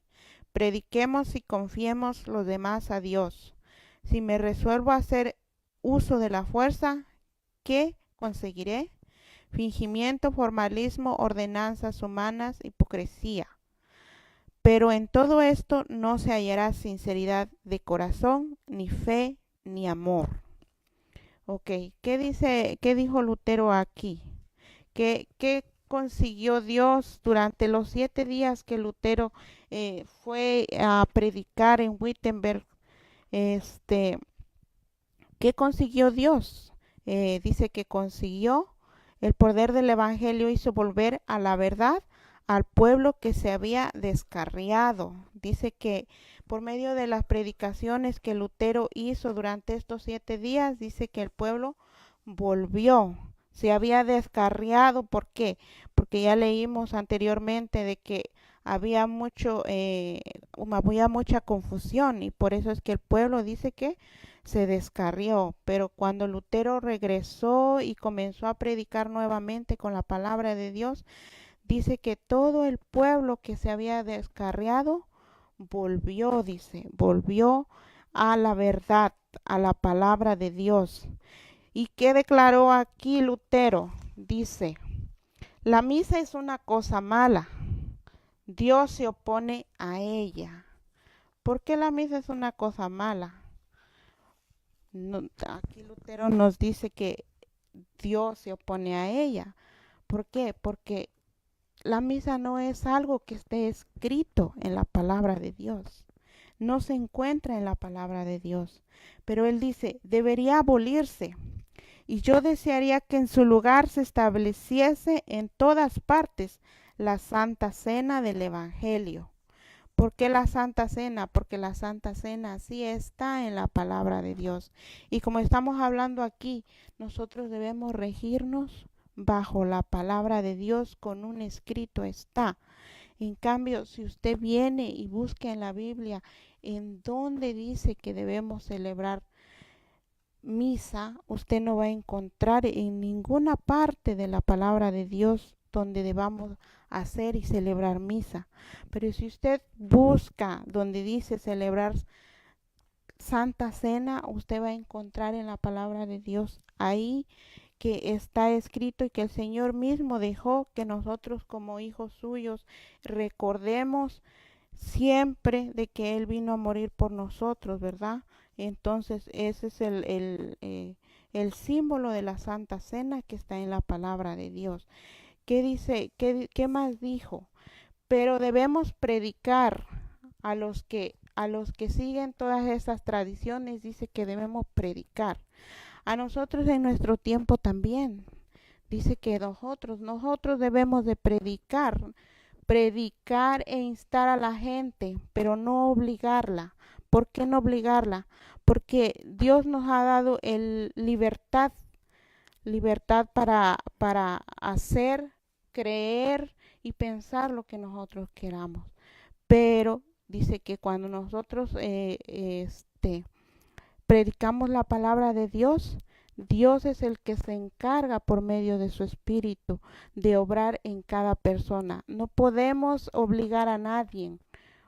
Prediquemos y confiemos los demás a Dios. Si me resuelvo a hacer uso de la fuerza, ¿qué conseguiré? Fingimiento, formalismo, ordenanzas humanas, hipocresía. Pero en todo esto no se hallará sinceridad de corazón, ni fe, ni amor. Ok, ¿qué dijo Lutero aquí? ¿Qué consiguió Dios durante los 7 días que Lutero fue a predicar en Wittenberg? ¿Qué consiguió Dios? Dice que consiguió el poder del Evangelio, hizo volver a la verdad al pueblo que se había descarriado. Dice que por medio de las predicaciones que Lutero hizo durante estos 7 días, dice que el pueblo volvió, se había descarriado. ¿Por qué? Porque ya leímos anteriormente de que había mucha confusión, y por eso es que el pueblo dice que se descarrió. Pero cuando Lutero regresó y comenzó a predicar nuevamente con la palabra de Dios, dice que todo el pueblo que se había descarriado volvió, volvió a la verdad, a la palabra de Dios. ¿Y qué declaró aquí Lutero? Dice, la misa es una cosa mala. Dios se opone a ella. ¿Por qué la misa es una cosa mala? Aquí Lutero nos dice que Dios se opone a ella. ¿Por qué? Porque la misa no es algo que esté escrito en la palabra de Dios. No se encuentra en la palabra de Dios. Pero él dice, debería abolirse. Y yo desearía que en su lugar se estableciese en todas partes la Santa Cena del Evangelio. ¿Por qué la Santa Cena? Porque la Santa Cena sí está en la palabra de Dios. Y como estamos hablando aquí, nosotros debemos regirnos bajo la palabra de Dios, con un escrito está. En cambio, si usted viene y busca en la Biblia en donde dice que debemos celebrar misa, usted no va a encontrar en ninguna parte de la palabra de Dios donde debamos hacer y celebrar misa. Pero si usted busca donde dice celebrar Santa Cena, usted va a encontrar en la palabra de Dios ahí que está escrito, y que el Señor mismo dejó que nosotros como hijos suyos recordemos siempre de que Él vino a morir por nosotros, ¿verdad? Entonces ese es el símbolo de la Santa Cena que está en la palabra de Dios. ¿Qué dice? ¿Qué más dijo? Pero debemos predicar a los que siguen todas esas tradiciones. Dice que debemos predicar. A nosotros en nuestro tiempo también. Dice que nosotros debemos de predicar e instar a la gente, pero no obligarla. ¿Por qué no obligarla? Porque Dios nos ha dado libertad para hacer, creer y pensar lo que nosotros queramos. Pero dice que cuando nosotros predicamos la palabra de Dios, Dios es el que se encarga por medio de su Espíritu de obrar en cada persona. No podemos obligar a nadie,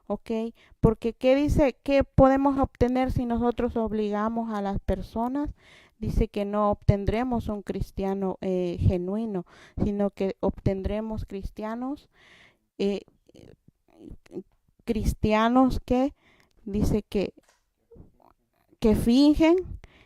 ¿ok? Porque ¿qué dice? ¿Qué podemos obtener si nosotros obligamos a las personas? Dice que no obtendremos un cristiano genuino, sino que obtendremos cristianos que dice que fingen,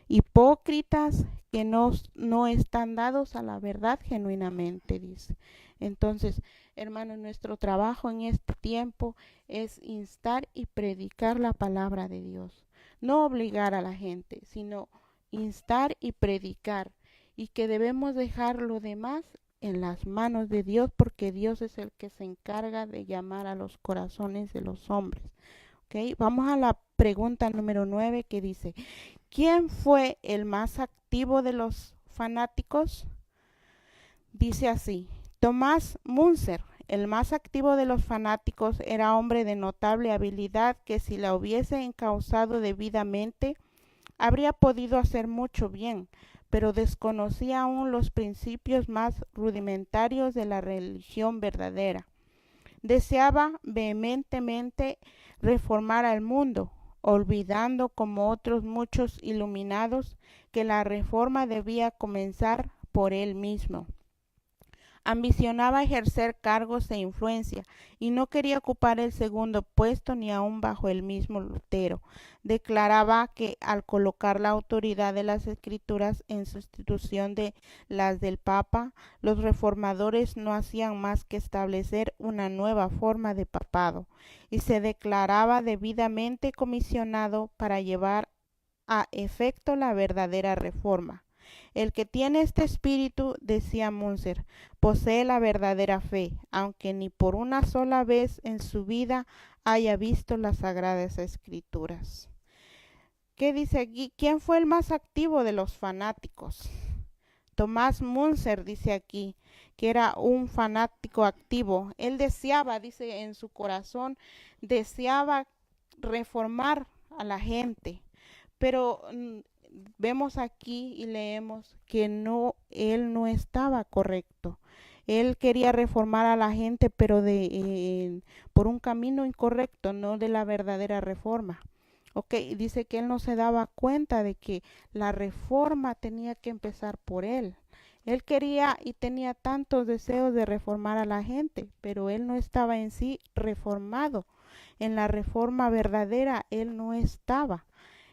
hipócritas, que no están dados a la verdad genuinamente, dice. Entonces, hermanos, nuestro trabajo en este tiempo es instar y predicar la palabra de Dios. No obligar a la gente, sino instar y predicar. Y que debemos dejar lo demás en las manos de Dios, porque Dios es el que se encarga de llamar a los corazones de los hombres. ¿Okay? Vamos a la pregunta número 9, que dice, ¿quién fue el más activo de los fanáticos? Dice así, Tomás Munzer, el más activo de los fanáticos, era hombre de notable habilidad que, si la hubiese encauzado debidamente, habría podido hacer mucho bien, pero desconocía aún los principios más rudimentarios de la religión verdadera. Deseaba vehementemente reformar al mundo, olvidando, como otros muchos iluminados, que la reforma debía comenzar por él mismo. Ambicionaba ejercer cargos de influencia y no quería ocupar el segundo puesto, ni aun bajo el mismo Lutero. Declaraba que al colocar la autoridad de las Escrituras en sustitución de las del Papa, los reformadores no hacían más que establecer una nueva forma de papado, y se declaraba debidamente comisionado para llevar a efecto la verdadera reforma. El que tiene este espíritu, decía Munzer, posee la verdadera fe, aunque ni por una sola vez en su vida haya visto las Sagradas Escrituras. ¿Qué dice aquí? ¿Quién fue el más activo de los fanáticos? Tomás Munzer dice aquí que era un fanático activo. Él deseaba, dice en su corazón, deseaba reformar a la gente. Pero vemos aquí y leemos que él no estaba correcto. Él quería reformar a la gente, pero por un camino incorrecto, no de la verdadera reforma. Dice que él no se daba cuenta de que la reforma tenía que empezar por él. Él quería y tenía tantos deseos de reformar a la gente, pero él no estaba en sí reformado. En la reforma verdadera él no estaba.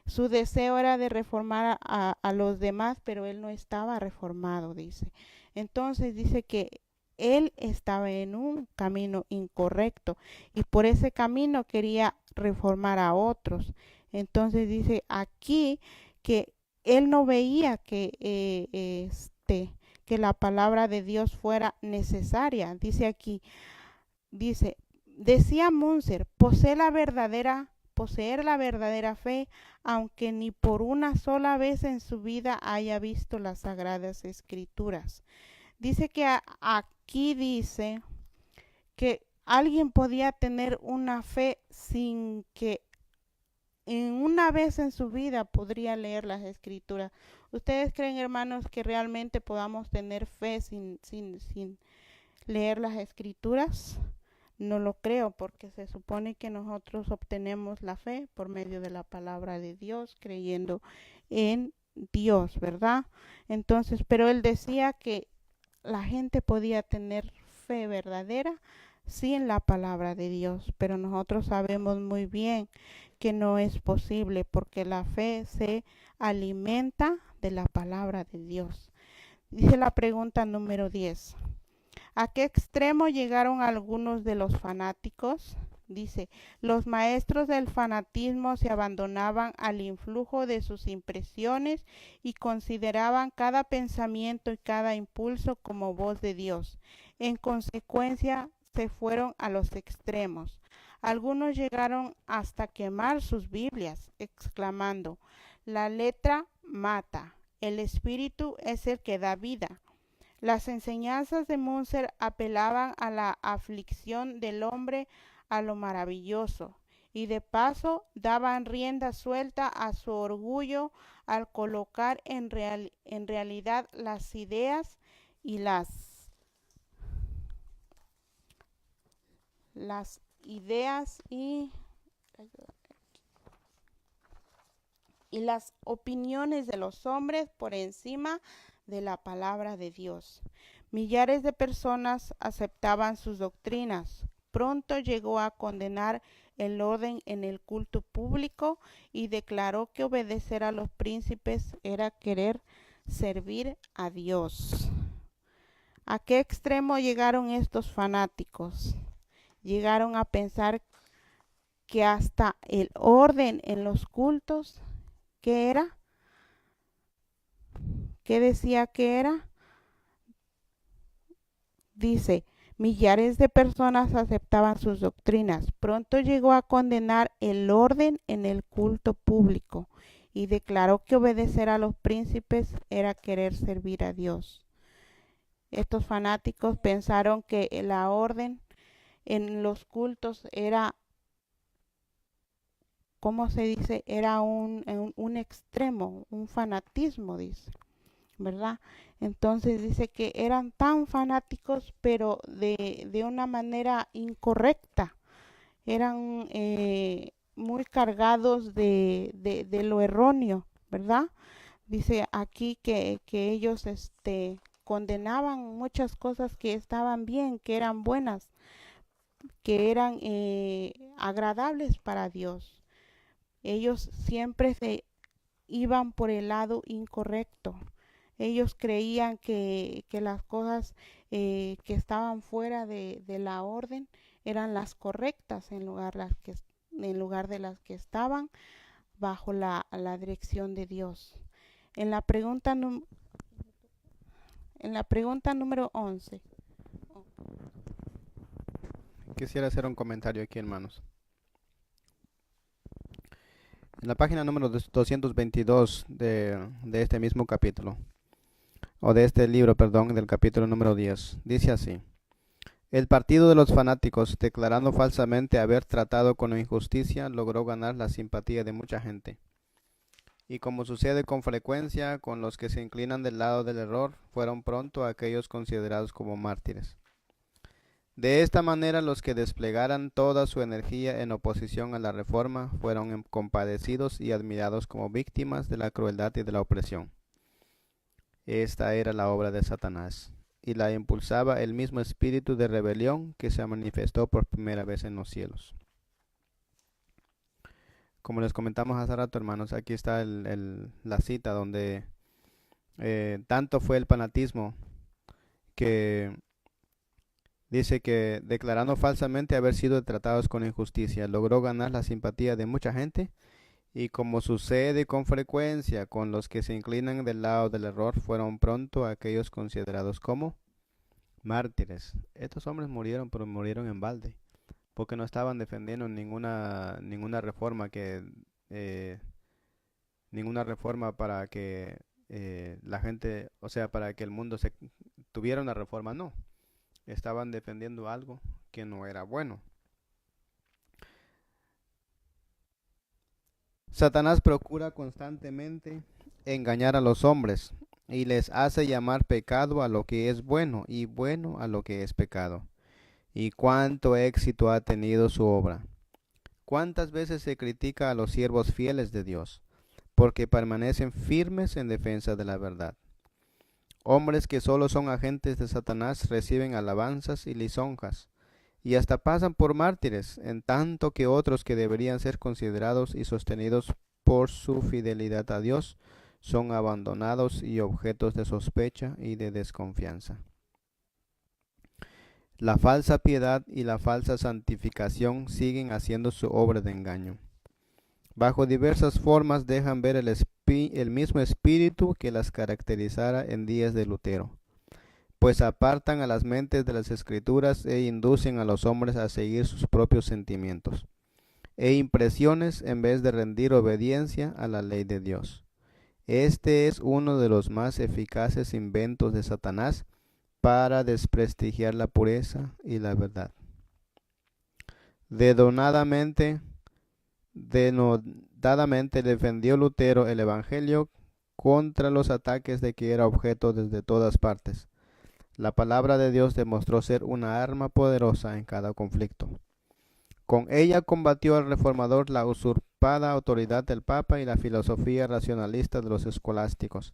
Su deseo era de reformar a los demás, pero él no estaba reformado, dice. Entonces dice que él estaba en un camino incorrecto y por ese camino quería reformar a otros. Entonces dice aquí que él no veía que la palabra de Dios fuera necesaria. Dice aquí, decía Munzer, poseer la verdadera fe, aunque ni por una sola vez en su vida haya visto las Sagradas Escrituras. Dice que aquí dice que alguien podía tener una fe sin que en una vez en su vida podría leer las Escrituras. ¿Ustedes creen, hermanos, que realmente podamos tener fe sin leer las Escrituras? No lo creo, porque se supone que nosotros obtenemos la fe por medio de la palabra de Dios, creyendo en Dios, ¿verdad? Entonces, pero él decía que la gente podía tener fe verdadera sin la palabra de Dios, pero nosotros sabemos muy bien que no es posible, porque la fe se alimenta de la palabra de Dios. Dice la pregunta número 10. ¿A qué extremo llegaron algunos de los fanáticos? Dice, los maestros del fanatismo se abandonaban al influjo de sus impresiones y consideraban cada pensamiento y cada impulso como voz de Dios. En consecuencia, se fueron a los extremos. Algunos llegaron hasta quemar sus Biblias, exclamando, la letra mata, el espíritu es el que da vida. Las enseñanzas de Munzer apelaban a la aflicción del hombre a lo maravilloso y de paso daban rienda suelta a su orgullo al colocar en realidad las ideas y las las opiniones de los hombres por encima de la palabra de Dios. Millares de personas aceptaban sus doctrinas. Pronto llegó a condenar el orden en el culto público y declaró que obedecer a los príncipes era querer servir a Dios. ¿A qué extremo llegaron estos fanáticos? Llegaron a pensar que hasta el orden en los cultos, ¿qué era? ¿Qué decía que era? Dice, millares de personas aceptaban sus doctrinas. Pronto llegó a condenar el orden en el culto público y declaró que obedecer a los príncipes era querer servir a Dios. Estos fanáticos pensaron que la orden en los cultos era, ¿cómo se dice? Era un extremo, un fanatismo, dice, ¿verdad? Entonces dice que eran tan fanáticos, pero de una manera incorrecta. Eran muy cargados de lo erróneo, ¿verdad? Dice aquí que ellos condenaban muchas cosas que estaban bien, que eran buenas, que eran agradables para Dios. Ellos siempre se iban por el lado incorrecto. Ellos creían que las cosas que estaban fuera de la orden eran las correctas en lugar de las que estaban bajo la dirección de Dios. En la pregunta En la pregunta número 11. Quisiera hacer un comentario aquí, hermanos. En la página número 222 de este mismo capítulo, o de este libro, perdón, del capítulo número 10, dice así: el partido de los fanáticos, declarando falsamente haber tratado con injusticia, logró ganar la simpatía de mucha gente. Y como sucede con frecuencia con los que se inclinan del lado del error, fueron pronto aquellos considerados como mártires. De esta manera, los que desplegaran toda su energía en oposición a la reforma fueron compadecidos y admirados como víctimas de la crueldad y de la opresión. Esta era la obra de Satanás, y la impulsaba el mismo espíritu de rebelión que se manifestó por primera vez en los cielos. Como les comentamos hace rato, hermanos, aquí está la cita donde tanto fue el fanatismo que dice que, declarando falsamente haber sido tratados con injusticia, logró ganar la simpatía de mucha gente, y como sucede con frecuencia con los que se inclinan del lado del error, fueron pronto aquellos considerados como mártires. Estos hombres murieron, pero murieron en balde, porque no estaban defendiendo ninguna reforma ninguna reforma para que la gente, o sea, para que el mundo tuviera una reforma, no. Estaban defendiendo algo que no era bueno. Satanás procura constantemente engañar a los hombres y les hace llamar pecado a lo que es bueno y bueno a lo que es pecado. Y cuánto éxito ha tenido su obra. Cuántas veces se critica a los siervos fieles de Dios, porque permanecen firmes en defensa de la verdad. Hombres que solo son agentes de Satanás reciben alabanzas y lisonjas, y hasta pasan por mártires, en tanto que otros que deberían ser considerados y sostenidos por su fidelidad a Dios son abandonados y objetos de sospecha y de desconfianza. La falsa piedad y la falsa santificación siguen haciendo su obra de engaño. Bajo diversas formas dejan ver el mismo espíritu que las caracterizara en días de Lutero, pues apartan a las mentes de las escrituras e inducen a los hombres a seguir sus propios sentimientos e impresiones en vez de rendir obediencia a la ley de Dios. Este es uno de los más eficaces inventos de Satanás para desprestigiar la pureza y la verdad. Denodadamente defendió Lutero el Evangelio contra los ataques de que era objeto desde todas partes. La palabra de Dios demostró ser una arma poderosa en cada conflicto. Con ella combatió al reformador la usurpada autoridad del Papa y la filosofía racionalista de los escolásticos,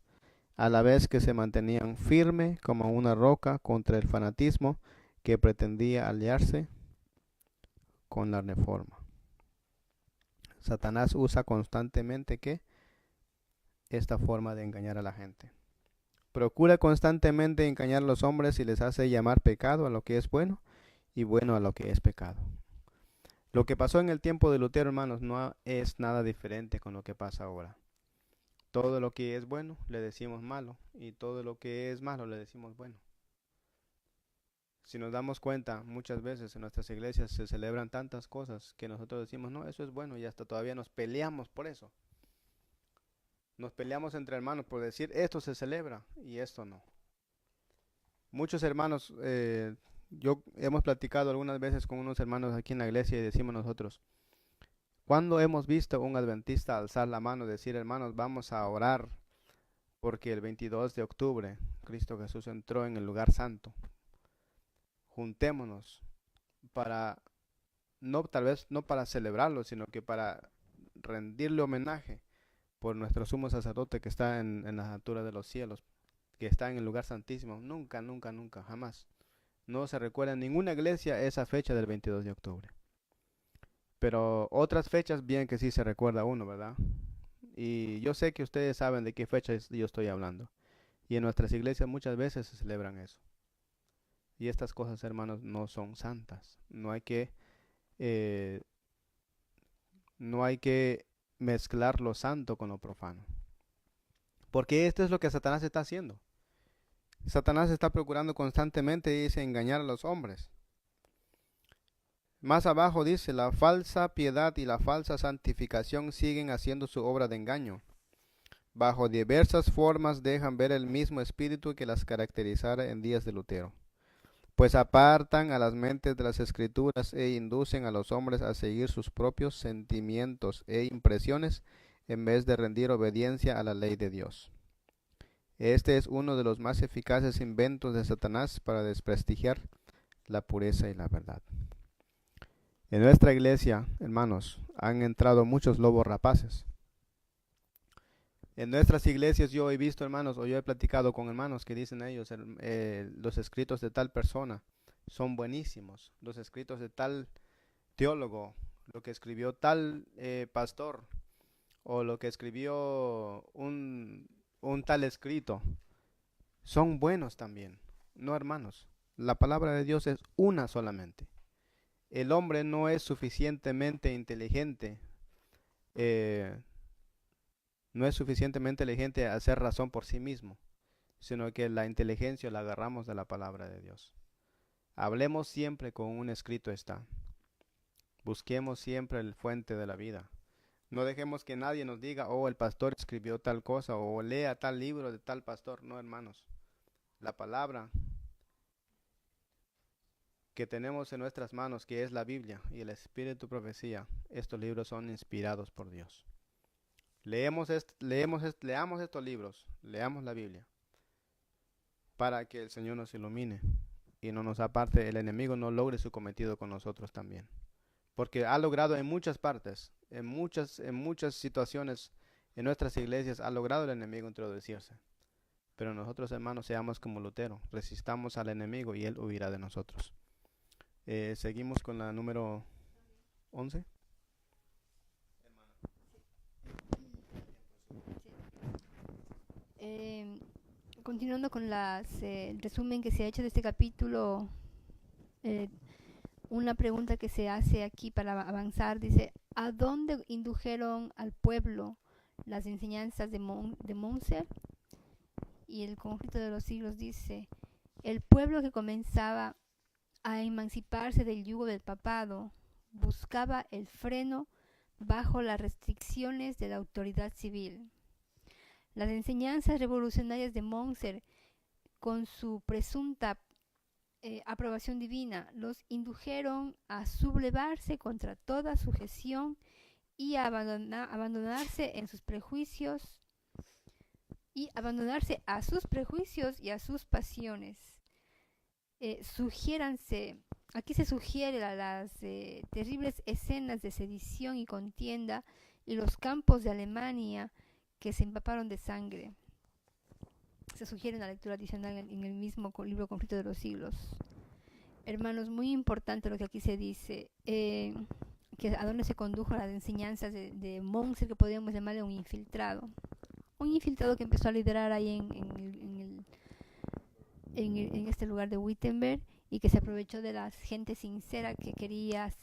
a la vez que se mantenían firme como una roca contra el fanatismo que pretendía aliarse con la reforma. Satanás usa constantemente esta forma de engañar a la gente. Procura constantemente engañar a los hombres y les hace llamar pecado a lo que es bueno y bueno a lo que es pecado. Lo que pasó en el tiempo de Lutero, hermanos, no es nada diferente con lo que pasa ahora. Todo lo que es bueno le decimos malo, y todo lo que es malo le decimos bueno. Si nos damos cuenta, muchas veces en nuestras iglesias se celebran tantas cosas que nosotros decimos, no, eso es bueno, y hasta todavía nos peleamos por eso. Nos peleamos entre hermanos por decir, esto se celebra y esto no. Muchos hermanos, hemos platicado algunas veces con unos hermanos aquí en la iglesia y decimos nosotros, ¿cuándo hemos visto a un adventista alzar la mano y decir, hermanos, vamos a orar porque el 22 de octubre Cristo Jesús entró en el lugar santo? Juntémonos para, no tal vez no para celebrarlo, sino que para rendirle homenaje por nuestro sumo sacerdote que está en las alturas de los cielos, que está en el lugar santísimo. Nunca, nunca, nunca, jamás. No se recuerda en ninguna iglesia esa fecha del 22 de octubre. Pero otras fechas bien que sí se recuerda uno, ¿verdad? Y yo sé que ustedes saben de qué fecha yo estoy hablando. Y en nuestras iglesias muchas veces se celebran eso. Y estas cosas, hermanos, no son santas. No hay que mezclar lo santo con lo profano. Porque esto es lo que Satanás está haciendo. Satanás está procurando constantemente, dice, engañar a los hombres. Más abajo dice, la falsa piedad y la falsa santificación siguen haciendo su obra de engaño. Bajo diversas formas dejan ver el mismo espíritu que las caracterizara en días de Lutero, pues apartan a las mentes de las escrituras e inducen a los hombres a seguir sus propios sentimientos e impresiones en vez de rendir obediencia a la ley de Dios. Este es uno de los más eficaces inventos de Satanás para desprestigiar la pureza y la verdad. En nuestra iglesia, hermanos, han entrado muchos lobos rapaces. En nuestras iglesias yo he visto, hermanos, o yo he platicado con hermanos que dicen ellos, los escritos de tal persona son buenísimos. Los escritos de tal teólogo, lo que escribió tal pastor, o lo que escribió un tal escrito, son buenos también. No, hermanos, la palabra de Dios es una solamente. El hombre no es suficientemente inteligente, a hacer razón por sí mismo, sino que la inteligencia la agarramos de la palabra de Dios. Hablemos siempre con un escrito está. Busquemos siempre el fuente de la vida. No dejemos que nadie nos diga, oh, el pastor escribió tal cosa, o lea tal libro de tal pastor. No, hermanos. La palabra que tenemos en nuestras manos, que es la Biblia y el Espíritu Profecía, estos libros son inspirados por Dios. Leamos estos libros, leamos la Biblia, para que el Señor nos ilumine y no nos aparte, el enemigo no logre su cometido con nosotros también. Porque ha logrado en muchas partes, en muchas situaciones, en nuestras iglesias, ha logrado el enemigo introducirse. Pero nosotros, hermanos, seamos como Lutero, resistamos al enemigo y él huirá de nosotros. Seguimos con la número 11. Continuando con el resumen que se ha hecho de este capítulo, una pregunta que se hace aquí para avanzar, dice, ¿a dónde indujeron al pueblo las enseñanzas de Munzer? Y el conflicto de los siglos dice, el pueblo que comenzaba a emanciparse del yugo del papado buscaba el freno bajo las restricciones de la autoridad civil. Las enseñanzas revolucionarias de Munzer, con su presunta aprobación divina, los indujeron a sublevarse contra toda sujeción y a abandonarse a sus prejuicios y a sus pasiones. Aquí se sugiere las terribles escenas de sedición y contienda y los campos de Alemania que se empaparon de sangre. Se sugiere una lectura adicional en el mismo libro Conflicto de los Siglos. Hermanos, muy importante lo que aquí se dice, que a dónde se condujo las enseñanzas de Munzer, que podríamos llamarle un infiltrado que empezó a liderar ahí en este lugar de Wittenberg, y que se aprovechó de la gente sincera que quería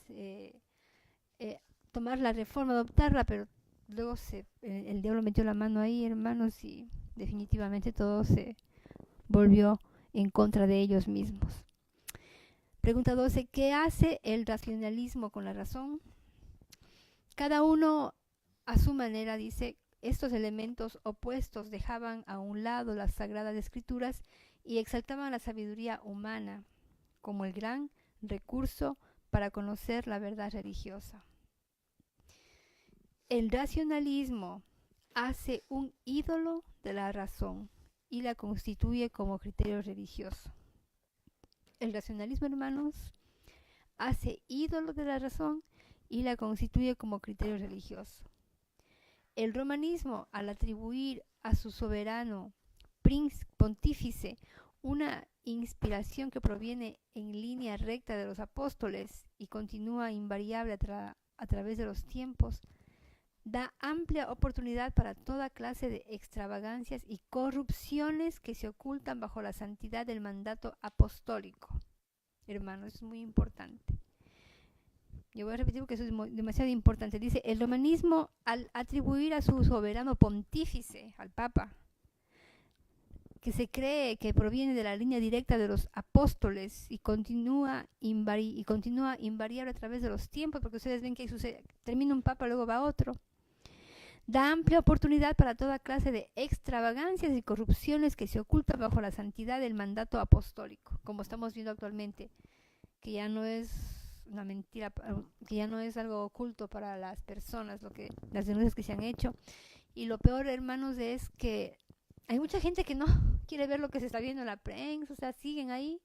tomar la reforma, adoptarla, pero luego el diablo metió la mano ahí, hermanos, y definitivamente todo se volvió en contra de ellos mismos. Pregunta 12. ¿Qué hace el racionalismo con la razón? Cada uno a su manera dice, estos elementos opuestos dejaban a un lado las sagradas escrituras y exaltaban la sabiduría humana como el gran recurso para conocer la verdad religiosa. El racionalismo hace un ídolo de la razón y la constituye como criterio religioso. El racionalismo, hermanos, hace ídolo de la razón y la constituye como criterio religioso. El romanismo, al atribuir a su soberano pontífice una inspiración que proviene en línea recta de los apóstoles y continúa invariable a través de los tiempos, da amplia oportunidad para toda clase de extravagancias y corrupciones que se ocultan bajo la santidad del mandato apostólico. Hermanos, es muy importante. Yo voy a repetir porque eso es demasiado importante. Dice, el romanismo, al atribuir a su soberano pontífice, al Papa, que se cree que proviene de la línea directa de los apóstoles y continúa invariable a través de los tiempos, porque ustedes ven que termina un papa, luego va otro. Da amplia oportunidad para toda clase de extravagancias y corrupciones que se ocultan bajo la santidad del mandato apostólico, como estamos viendo actualmente, que ya no es una mentira, que ya no es algo oculto para las personas, las denuncias que se han hecho. Y lo peor, hermanos, es que hay mucha gente que no quiere ver lo que se está viendo en la prensa, o sea, siguen ahí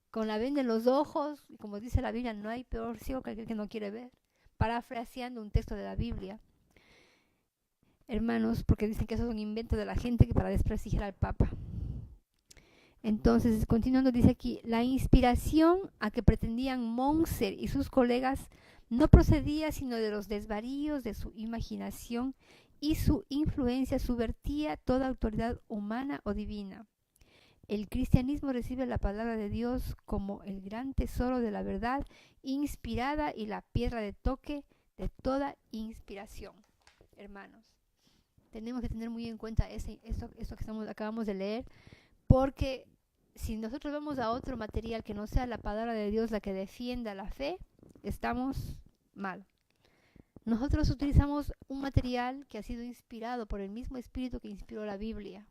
con la venda en los ojos, y como dice la Biblia, no hay peor ciego que aquel que no quiere ver, parafraseando un texto de la Biblia. Hermanos, porque dicen que eso es un invento de la gente que para desprestigiar al Papa. Entonces, continuando, dice aquí, la inspiración a que pretendían Montser y sus colegas no procedía sino de los desvaríos de su imaginación, y su influencia subvertía toda autoridad humana o divina. El cristianismo recibe la palabra de Dios como el gran tesoro de la verdad inspirada y la piedra de toque de toda inspiración. Hermanos, tenemos que tener muy en cuenta esto que acabamos de leer, porque si nosotros vamos a otro material que no sea la palabra de Dios la que defienda la fe, estamos mal. Nosotros utilizamos un material que ha sido inspirado por el mismo espíritu que inspiró la Biblia.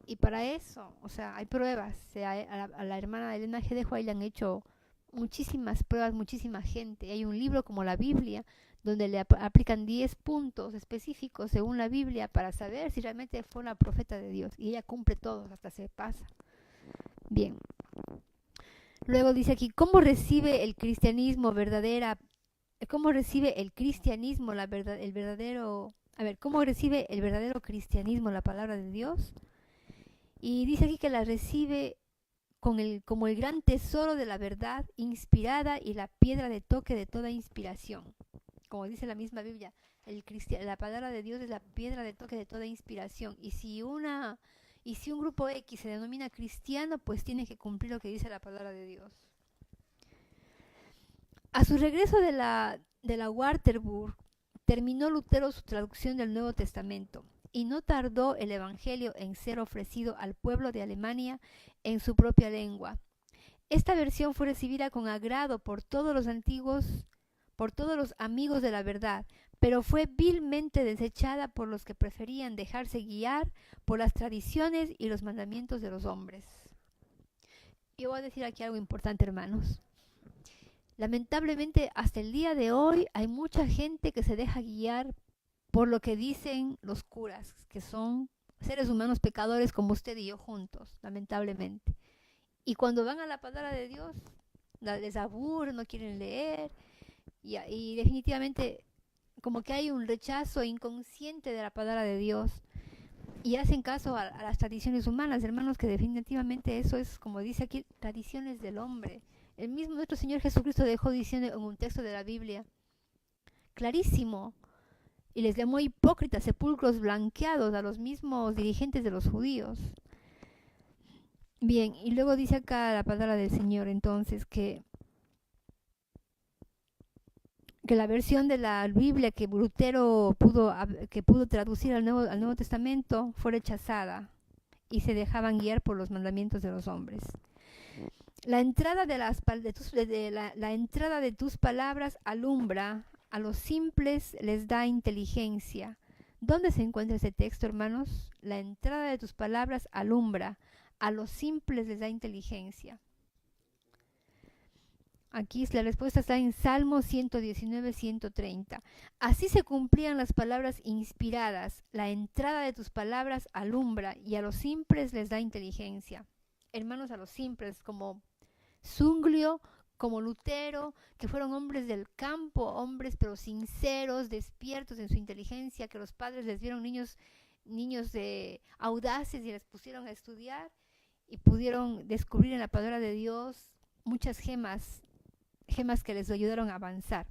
Y para eso, o sea, hay pruebas. A la hermana Elena G. de White le han hecho muchísimas pruebas, muchísima gente. Hay un libro como la Biblia, donde le aplican 10 puntos específicos según la Biblia para saber si realmente fue una profeta de Dios. Y ella cumple todos, hasta se pasa. Bien. Luego dice aquí, ¿cómo recibe el cristianismo el verdadero cristianismo la palabra de Dios? Y dice aquí que la recibe como el gran tesoro de la verdad inspirada y la piedra de toque de toda inspiración. Como dice la misma Biblia, la palabra de Dios es la piedra de toque de toda inspiración. Y si un grupo X se denomina cristiano, pues tiene que cumplir lo que dice la palabra de Dios. A su regreso de la Wartburg, terminó Lutero su traducción del Nuevo Testamento, y no tardó el Evangelio en ser ofrecido al pueblo de Alemania en su propia lengua. Esta versión fue recibida con agrado por todos los amigos de la verdad, pero fue vilmente desechada por los que preferían dejarse guiar por las tradiciones y los mandamientos de los hombres. Yo voy a decir aquí algo importante, hermanos. Lamentablemente, hasta el día de hoy hay mucha gente que se deja guiar por lo que dicen los curas, que son seres humanos pecadores como usted y yo juntos, lamentablemente. Y cuando van a la palabra de Dios, les aburre, no quieren leer, y definitivamente como que hay un rechazo inconsciente de la palabra de Dios, y hacen caso a las tradiciones humanas, hermanos, que definitivamente eso es, como dice aquí, tradiciones del hombre. El mismo nuestro Señor Jesucristo dejó diciendo en un texto de la Biblia, clarísimo, y les llamó hipócritas, sepulcros blanqueados a los mismos dirigentes de los judíos. Bien, y luego dice acá la palabra del Señor entonces que la versión de la Biblia que Lutero pudo traducir al Nuevo Testamento fue rechazada y se dejaban guiar por los mandamientos de los hombres. La entrada de tus palabras alumbra, a los simples les da inteligencia. ¿Dónde se encuentra ese texto, hermanos? La entrada de tus palabras alumbra, a los simples les da inteligencia. Aquí la respuesta está en Salmo 119, 130. Así se cumplían las palabras inspiradas. La entrada de tus palabras alumbra y a los simples les da inteligencia. Hermanos, a los simples como Zuinglio, como Lutero, que fueron hombres del campo, hombres pero sinceros, despiertos en su inteligencia, que los padres les dieron niños audaces y les pusieron a estudiar y pudieron descubrir en la palabra de Dios muchas gemas que les ayudaron a avanzar.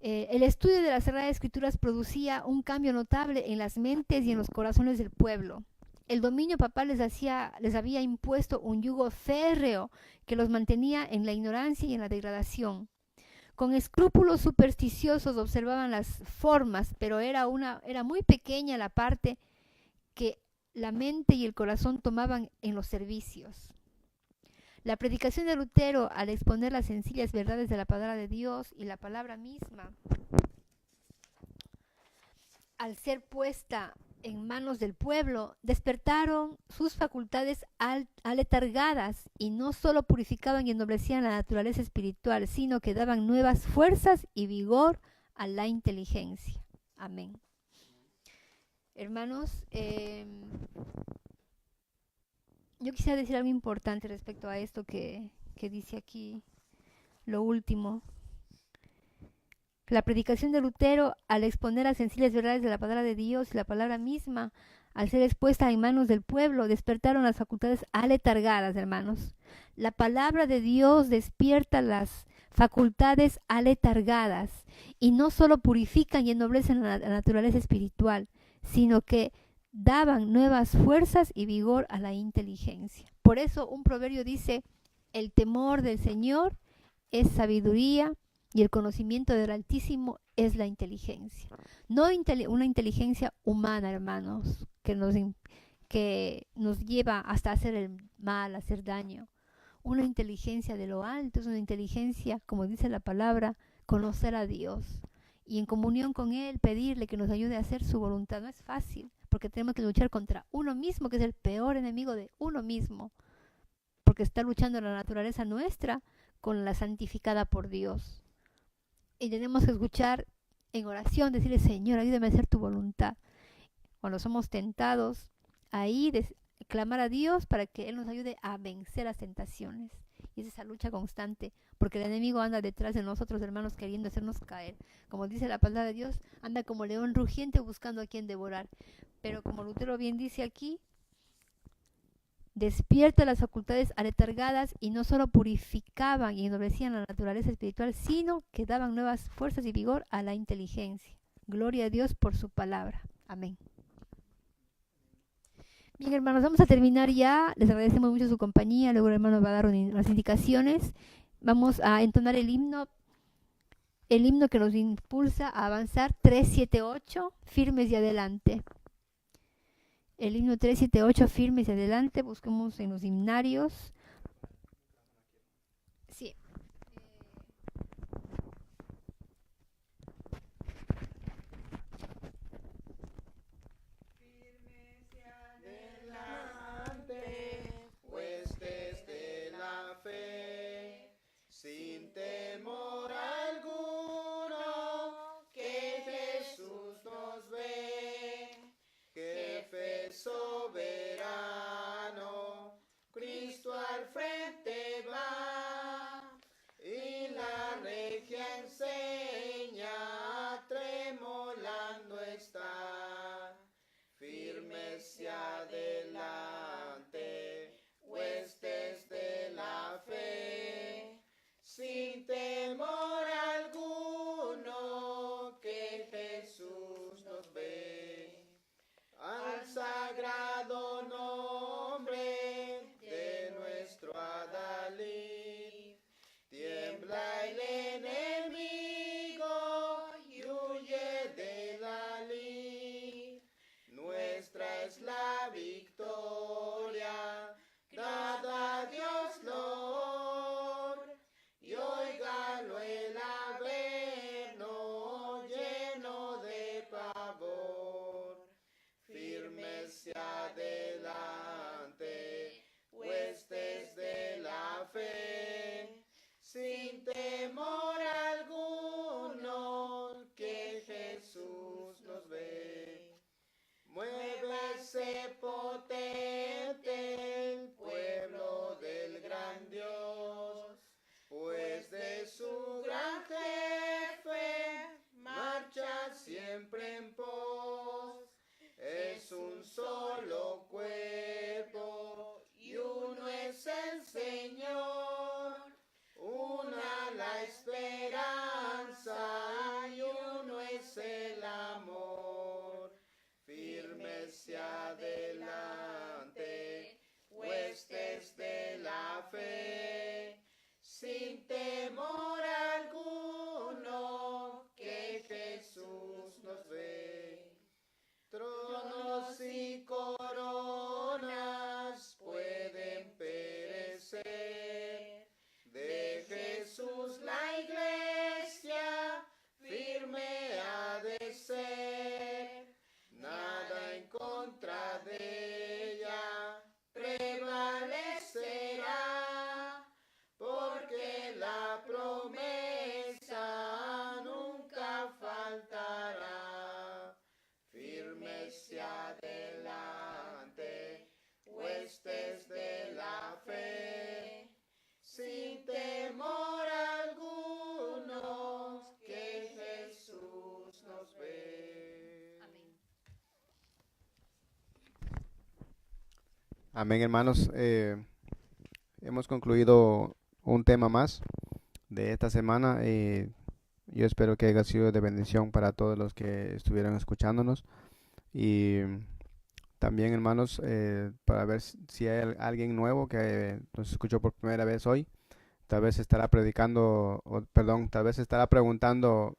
El estudio de las Sagradas Escrituras producía un cambio notable en las mentes y en los corazones del pueblo. El dominio papal les había impuesto un yugo férreo que los mantenía en la ignorancia y en la degradación. Con escrúpulos supersticiosos observaban las formas, pero era muy pequeña la parte que la mente y el corazón tomaban en los servicios. La predicación de Lutero, al exponer las sencillas verdades de la palabra de Dios y la palabra misma, al ser puesta en manos del pueblo, despertaron sus facultades aletargadas y no solo purificaban y ennoblecían la naturaleza espiritual, sino que daban nuevas fuerzas y vigor a la inteligencia. Amén. Hermanos, yo quisiera decir algo importante respecto a esto que dice aquí, lo último. La predicación de Lutero, al exponer las sencillas verdades de la palabra de Dios y la palabra misma, al ser expuesta en manos del pueblo, despertaron las facultades aletargadas, hermanos. La palabra de Dios despierta las facultades aletargadas y no solo purifican y ennoblecen la naturaleza espiritual, sino que daban nuevas fuerzas y vigor a la inteligencia. Por eso un proverbio dice, el temor del Señor es sabiduría y el conocimiento del Altísimo es la inteligencia. No una inteligencia humana, hermanos, que nos lleva hasta hacer el mal, hacer daño. Una inteligencia de lo alto es una inteligencia, como dice la palabra, conocer a Dios y en comunión con Él pedirle que nos ayude a hacer su voluntad. No es fácil, porque tenemos que luchar contra uno mismo, que es el peor enemigo de uno mismo, porque está luchando la naturaleza nuestra con la santificada por Dios. Y tenemos que escuchar en oración, decirle, Señor, ayúdame a hacer tu voluntad. Cuando somos tentados, ahí clamar a Dios para que Él nos ayude a vencer las tentaciones. Y es esa lucha constante, porque el enemigo anda detrás de nosotros, hermanos, queriendo hacernos caer. Como dice la palabra de Dios, anda como león rugiente buscando a quien devorar. Pero como Lutero bien dice aquí, despierta las facultades aletargadas y no solo purificaban y ennoblecían la naturaleza espiritual, sino que daban nuevas fuerzas y vigor a la inteligencia. Gloria a Dios por su palabra. Amén. Bien, hermanos, vamos a terminar ya. Les agradecemos mucho su compañía. Luego el hermano va a dar unas indicaciones. Vamos a entonar el himno que nos impulsa a avanzar, 378, firmes y adelante. El himno 378, firmes y adelante. Busquemos en los himnarios. Sí. Firmes y adelante, huestes de la fe, sin temor alguno, que Jesús nos ve, jefe soberano, Cristo al frente va, y la regia enseña, tremolando está. Firmes y adelante, huestes de la fe, sin temor alguno, que Jesús nos ve. Al sagrado nombre de nuestro Adalid, tiembla el enemigo y huye de la lid. Nuestra es la victoria, dad a Dios loor, y oiga Amén, hermanos. Hemos concluido un tema más de esta semana. Yo espero que haya sido de bendición para todos los que estuvieron escuchándonos. Y también, hermanos, para ver si hay alguien nuevo que nos escuchó por primera vez hoy, tal vez estará predicando, perdón, tal vez estará preguntando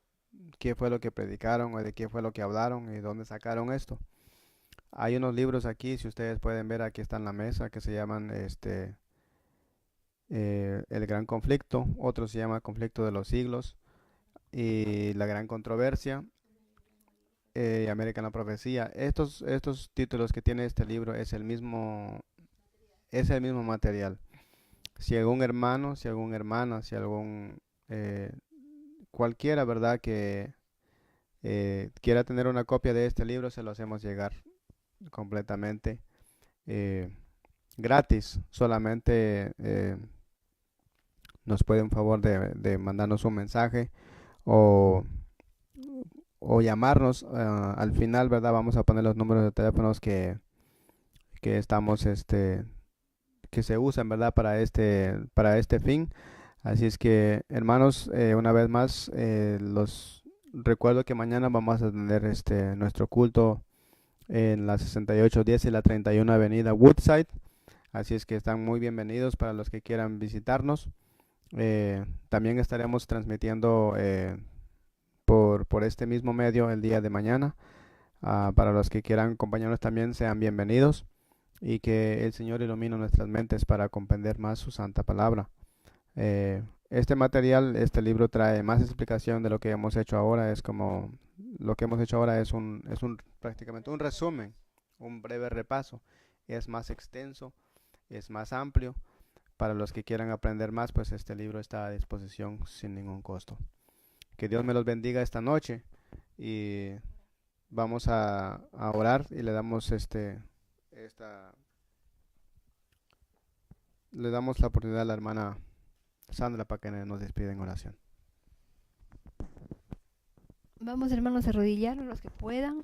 qué fue lo que predicaron o de qué fue lo que hablaron y dónde sacaron esto. Hay unos libros aquí, si ustedes pueden ver, aquí está en la mesa, que se llaman El Gran Conflicto, otro se llama Conflicto de los Siglos y La Gran Controversia, América en la Profecía. Estos títulos que tiene este libro es el mismo material. Si algún hermano, si alguna hermana, si algún eh, cualquiera, ¿verdad? Que quiera tener una copia de este libro, se lo hacemos llegar completamente eh, gratis. Solamente nos puede un favor de mandarnos un mensaje o, o llamarnos. Al final, ¿verdad? Vamos a poner los números de teléfonos que estamos, que se usan, ¿verdad? Para este fin. Así es que, hermanos, una vez más, los recuerdo que mañana vamos a tener nuestro culto en la 6810 y la 31 Avenida Woodside. Así es que están muy bienvenidos para los que quieran visitarnos. También estaremos transmitiendo por este mismo medio el día de mañana. Para los que quieran acompañarnos también sean bienvenidos y que el Señor ilumine nuestras mentes para comprender más su santa palabra. Este material, este libro trae más explicación de lo que hemos hecho ahora. Es como lo que hemos hecho ahora es prácticamente un resumen, un breve repaso. Es más extenso, es más amplio. Para los que quieran aprender más, pues este libro está a disposición sin ningún costo. Que Dios me los bendiga esta noche y vamos a orar y le damos le damos la oportunidad a la hermana Sandra para que nos despida en oración. Vamos, hermanos, a arrodillarnos los que puedan.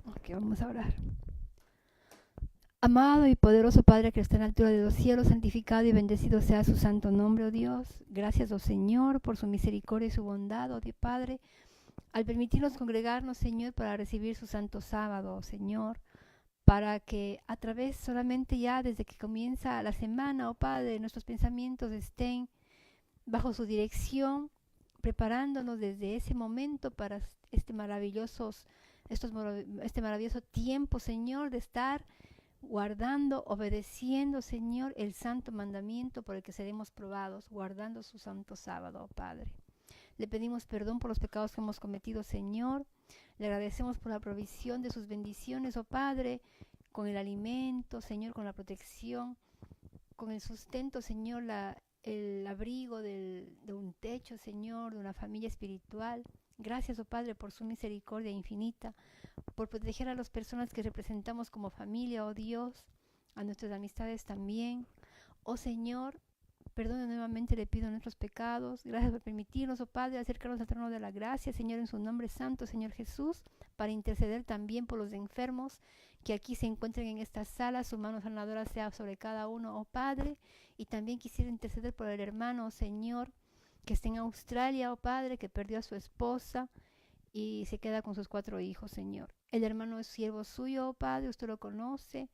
Ok, vamos a orar. Amado y poderoso Padre que está en la altura de los cielos, santificado y bendecido sea su santo nombre, oh Dios. Gracias, oh Señor, por su misericordia y su bondad, oh Dios Padre, al permitirnos congregarnos, Señor, para recibir su santo sábado, oh Señor, para que a través solamente ya desde que comienza la semana, oh Padre, nuestros pensamientos estén bajo su dirección, preparándonos desde ese momento para este maravilloso tiempo, Señor, de estar guardando, obedeciendo, Señor, el santo mandamiento por el que seremos probados, guardando su santo sábado, oh Padre. Le pedimos perdón por los pecados que hemos cometido, Señor. Le agradecemos por la provisión de sus bendiciones, oh Padre, con el alimento, Señor, con la protección, con el sustento, Señor, el abrigo de un techo, Señor, de una familia espiritual. Gracias, oh Padre, por su misericordia infinita, por proteger a las personas que representamos como familia, oh Dios, a nuestras amistades también. Oh Señor, perdona nuevamente, le pido nuestros pecados. Gracias por permitirnos, oh Padre, acercarnos al trono de la gracia, Señor, en su nombre santo, Señor Jesús, para interceder también por los enfermos que aquí se encuentren en esta sala. Su mano sanadora sea sobre cada uno, oh Padre. Y también quisiera interceder por el hermano, oh Señor, que está en Australia, oh Padre, que perdió a su esposa y se queda con sus 4 hijos, Señor. El hermano es siervo suyo, oh Padre, usted lo conoce.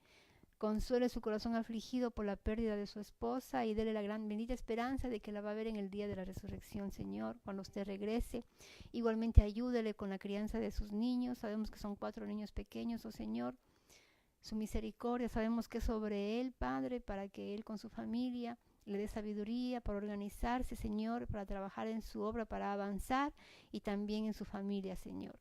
Consuele su corazón afligido por la pérdida de su esposa y déle la gran bendita esperanza de que la va a ver en el día de la resurrección, Señor, cuando usted regrese. Igualmente ayúdele con la crianza de sus niños. Sabemos que son 4 niños pequeños, oh Señor. Su misericordia sabemos que es sobre él, Padre, para que él con su familia le dé sabiduría para organizarse, Señor, para trabajar en su obra, para avanzar y también en su familia, Señor.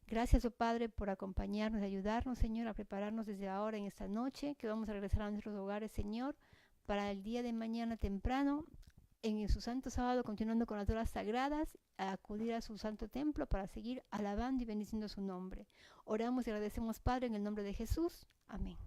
Gracias, oh Padre, por acompañarnos y ayudarnos, Señor, a prepararnos desde ahora en esta noche, que vamos a regresar a nuestros hogares, Señor, para el día de mañana temprano, en su santo sábado, continuando con las horas sagradas, a acudir a su santo templo para seguir alabando y bendiciendo su nombre. Oramos y agradecemos, Padre, en el nombre de Jesús. Amén.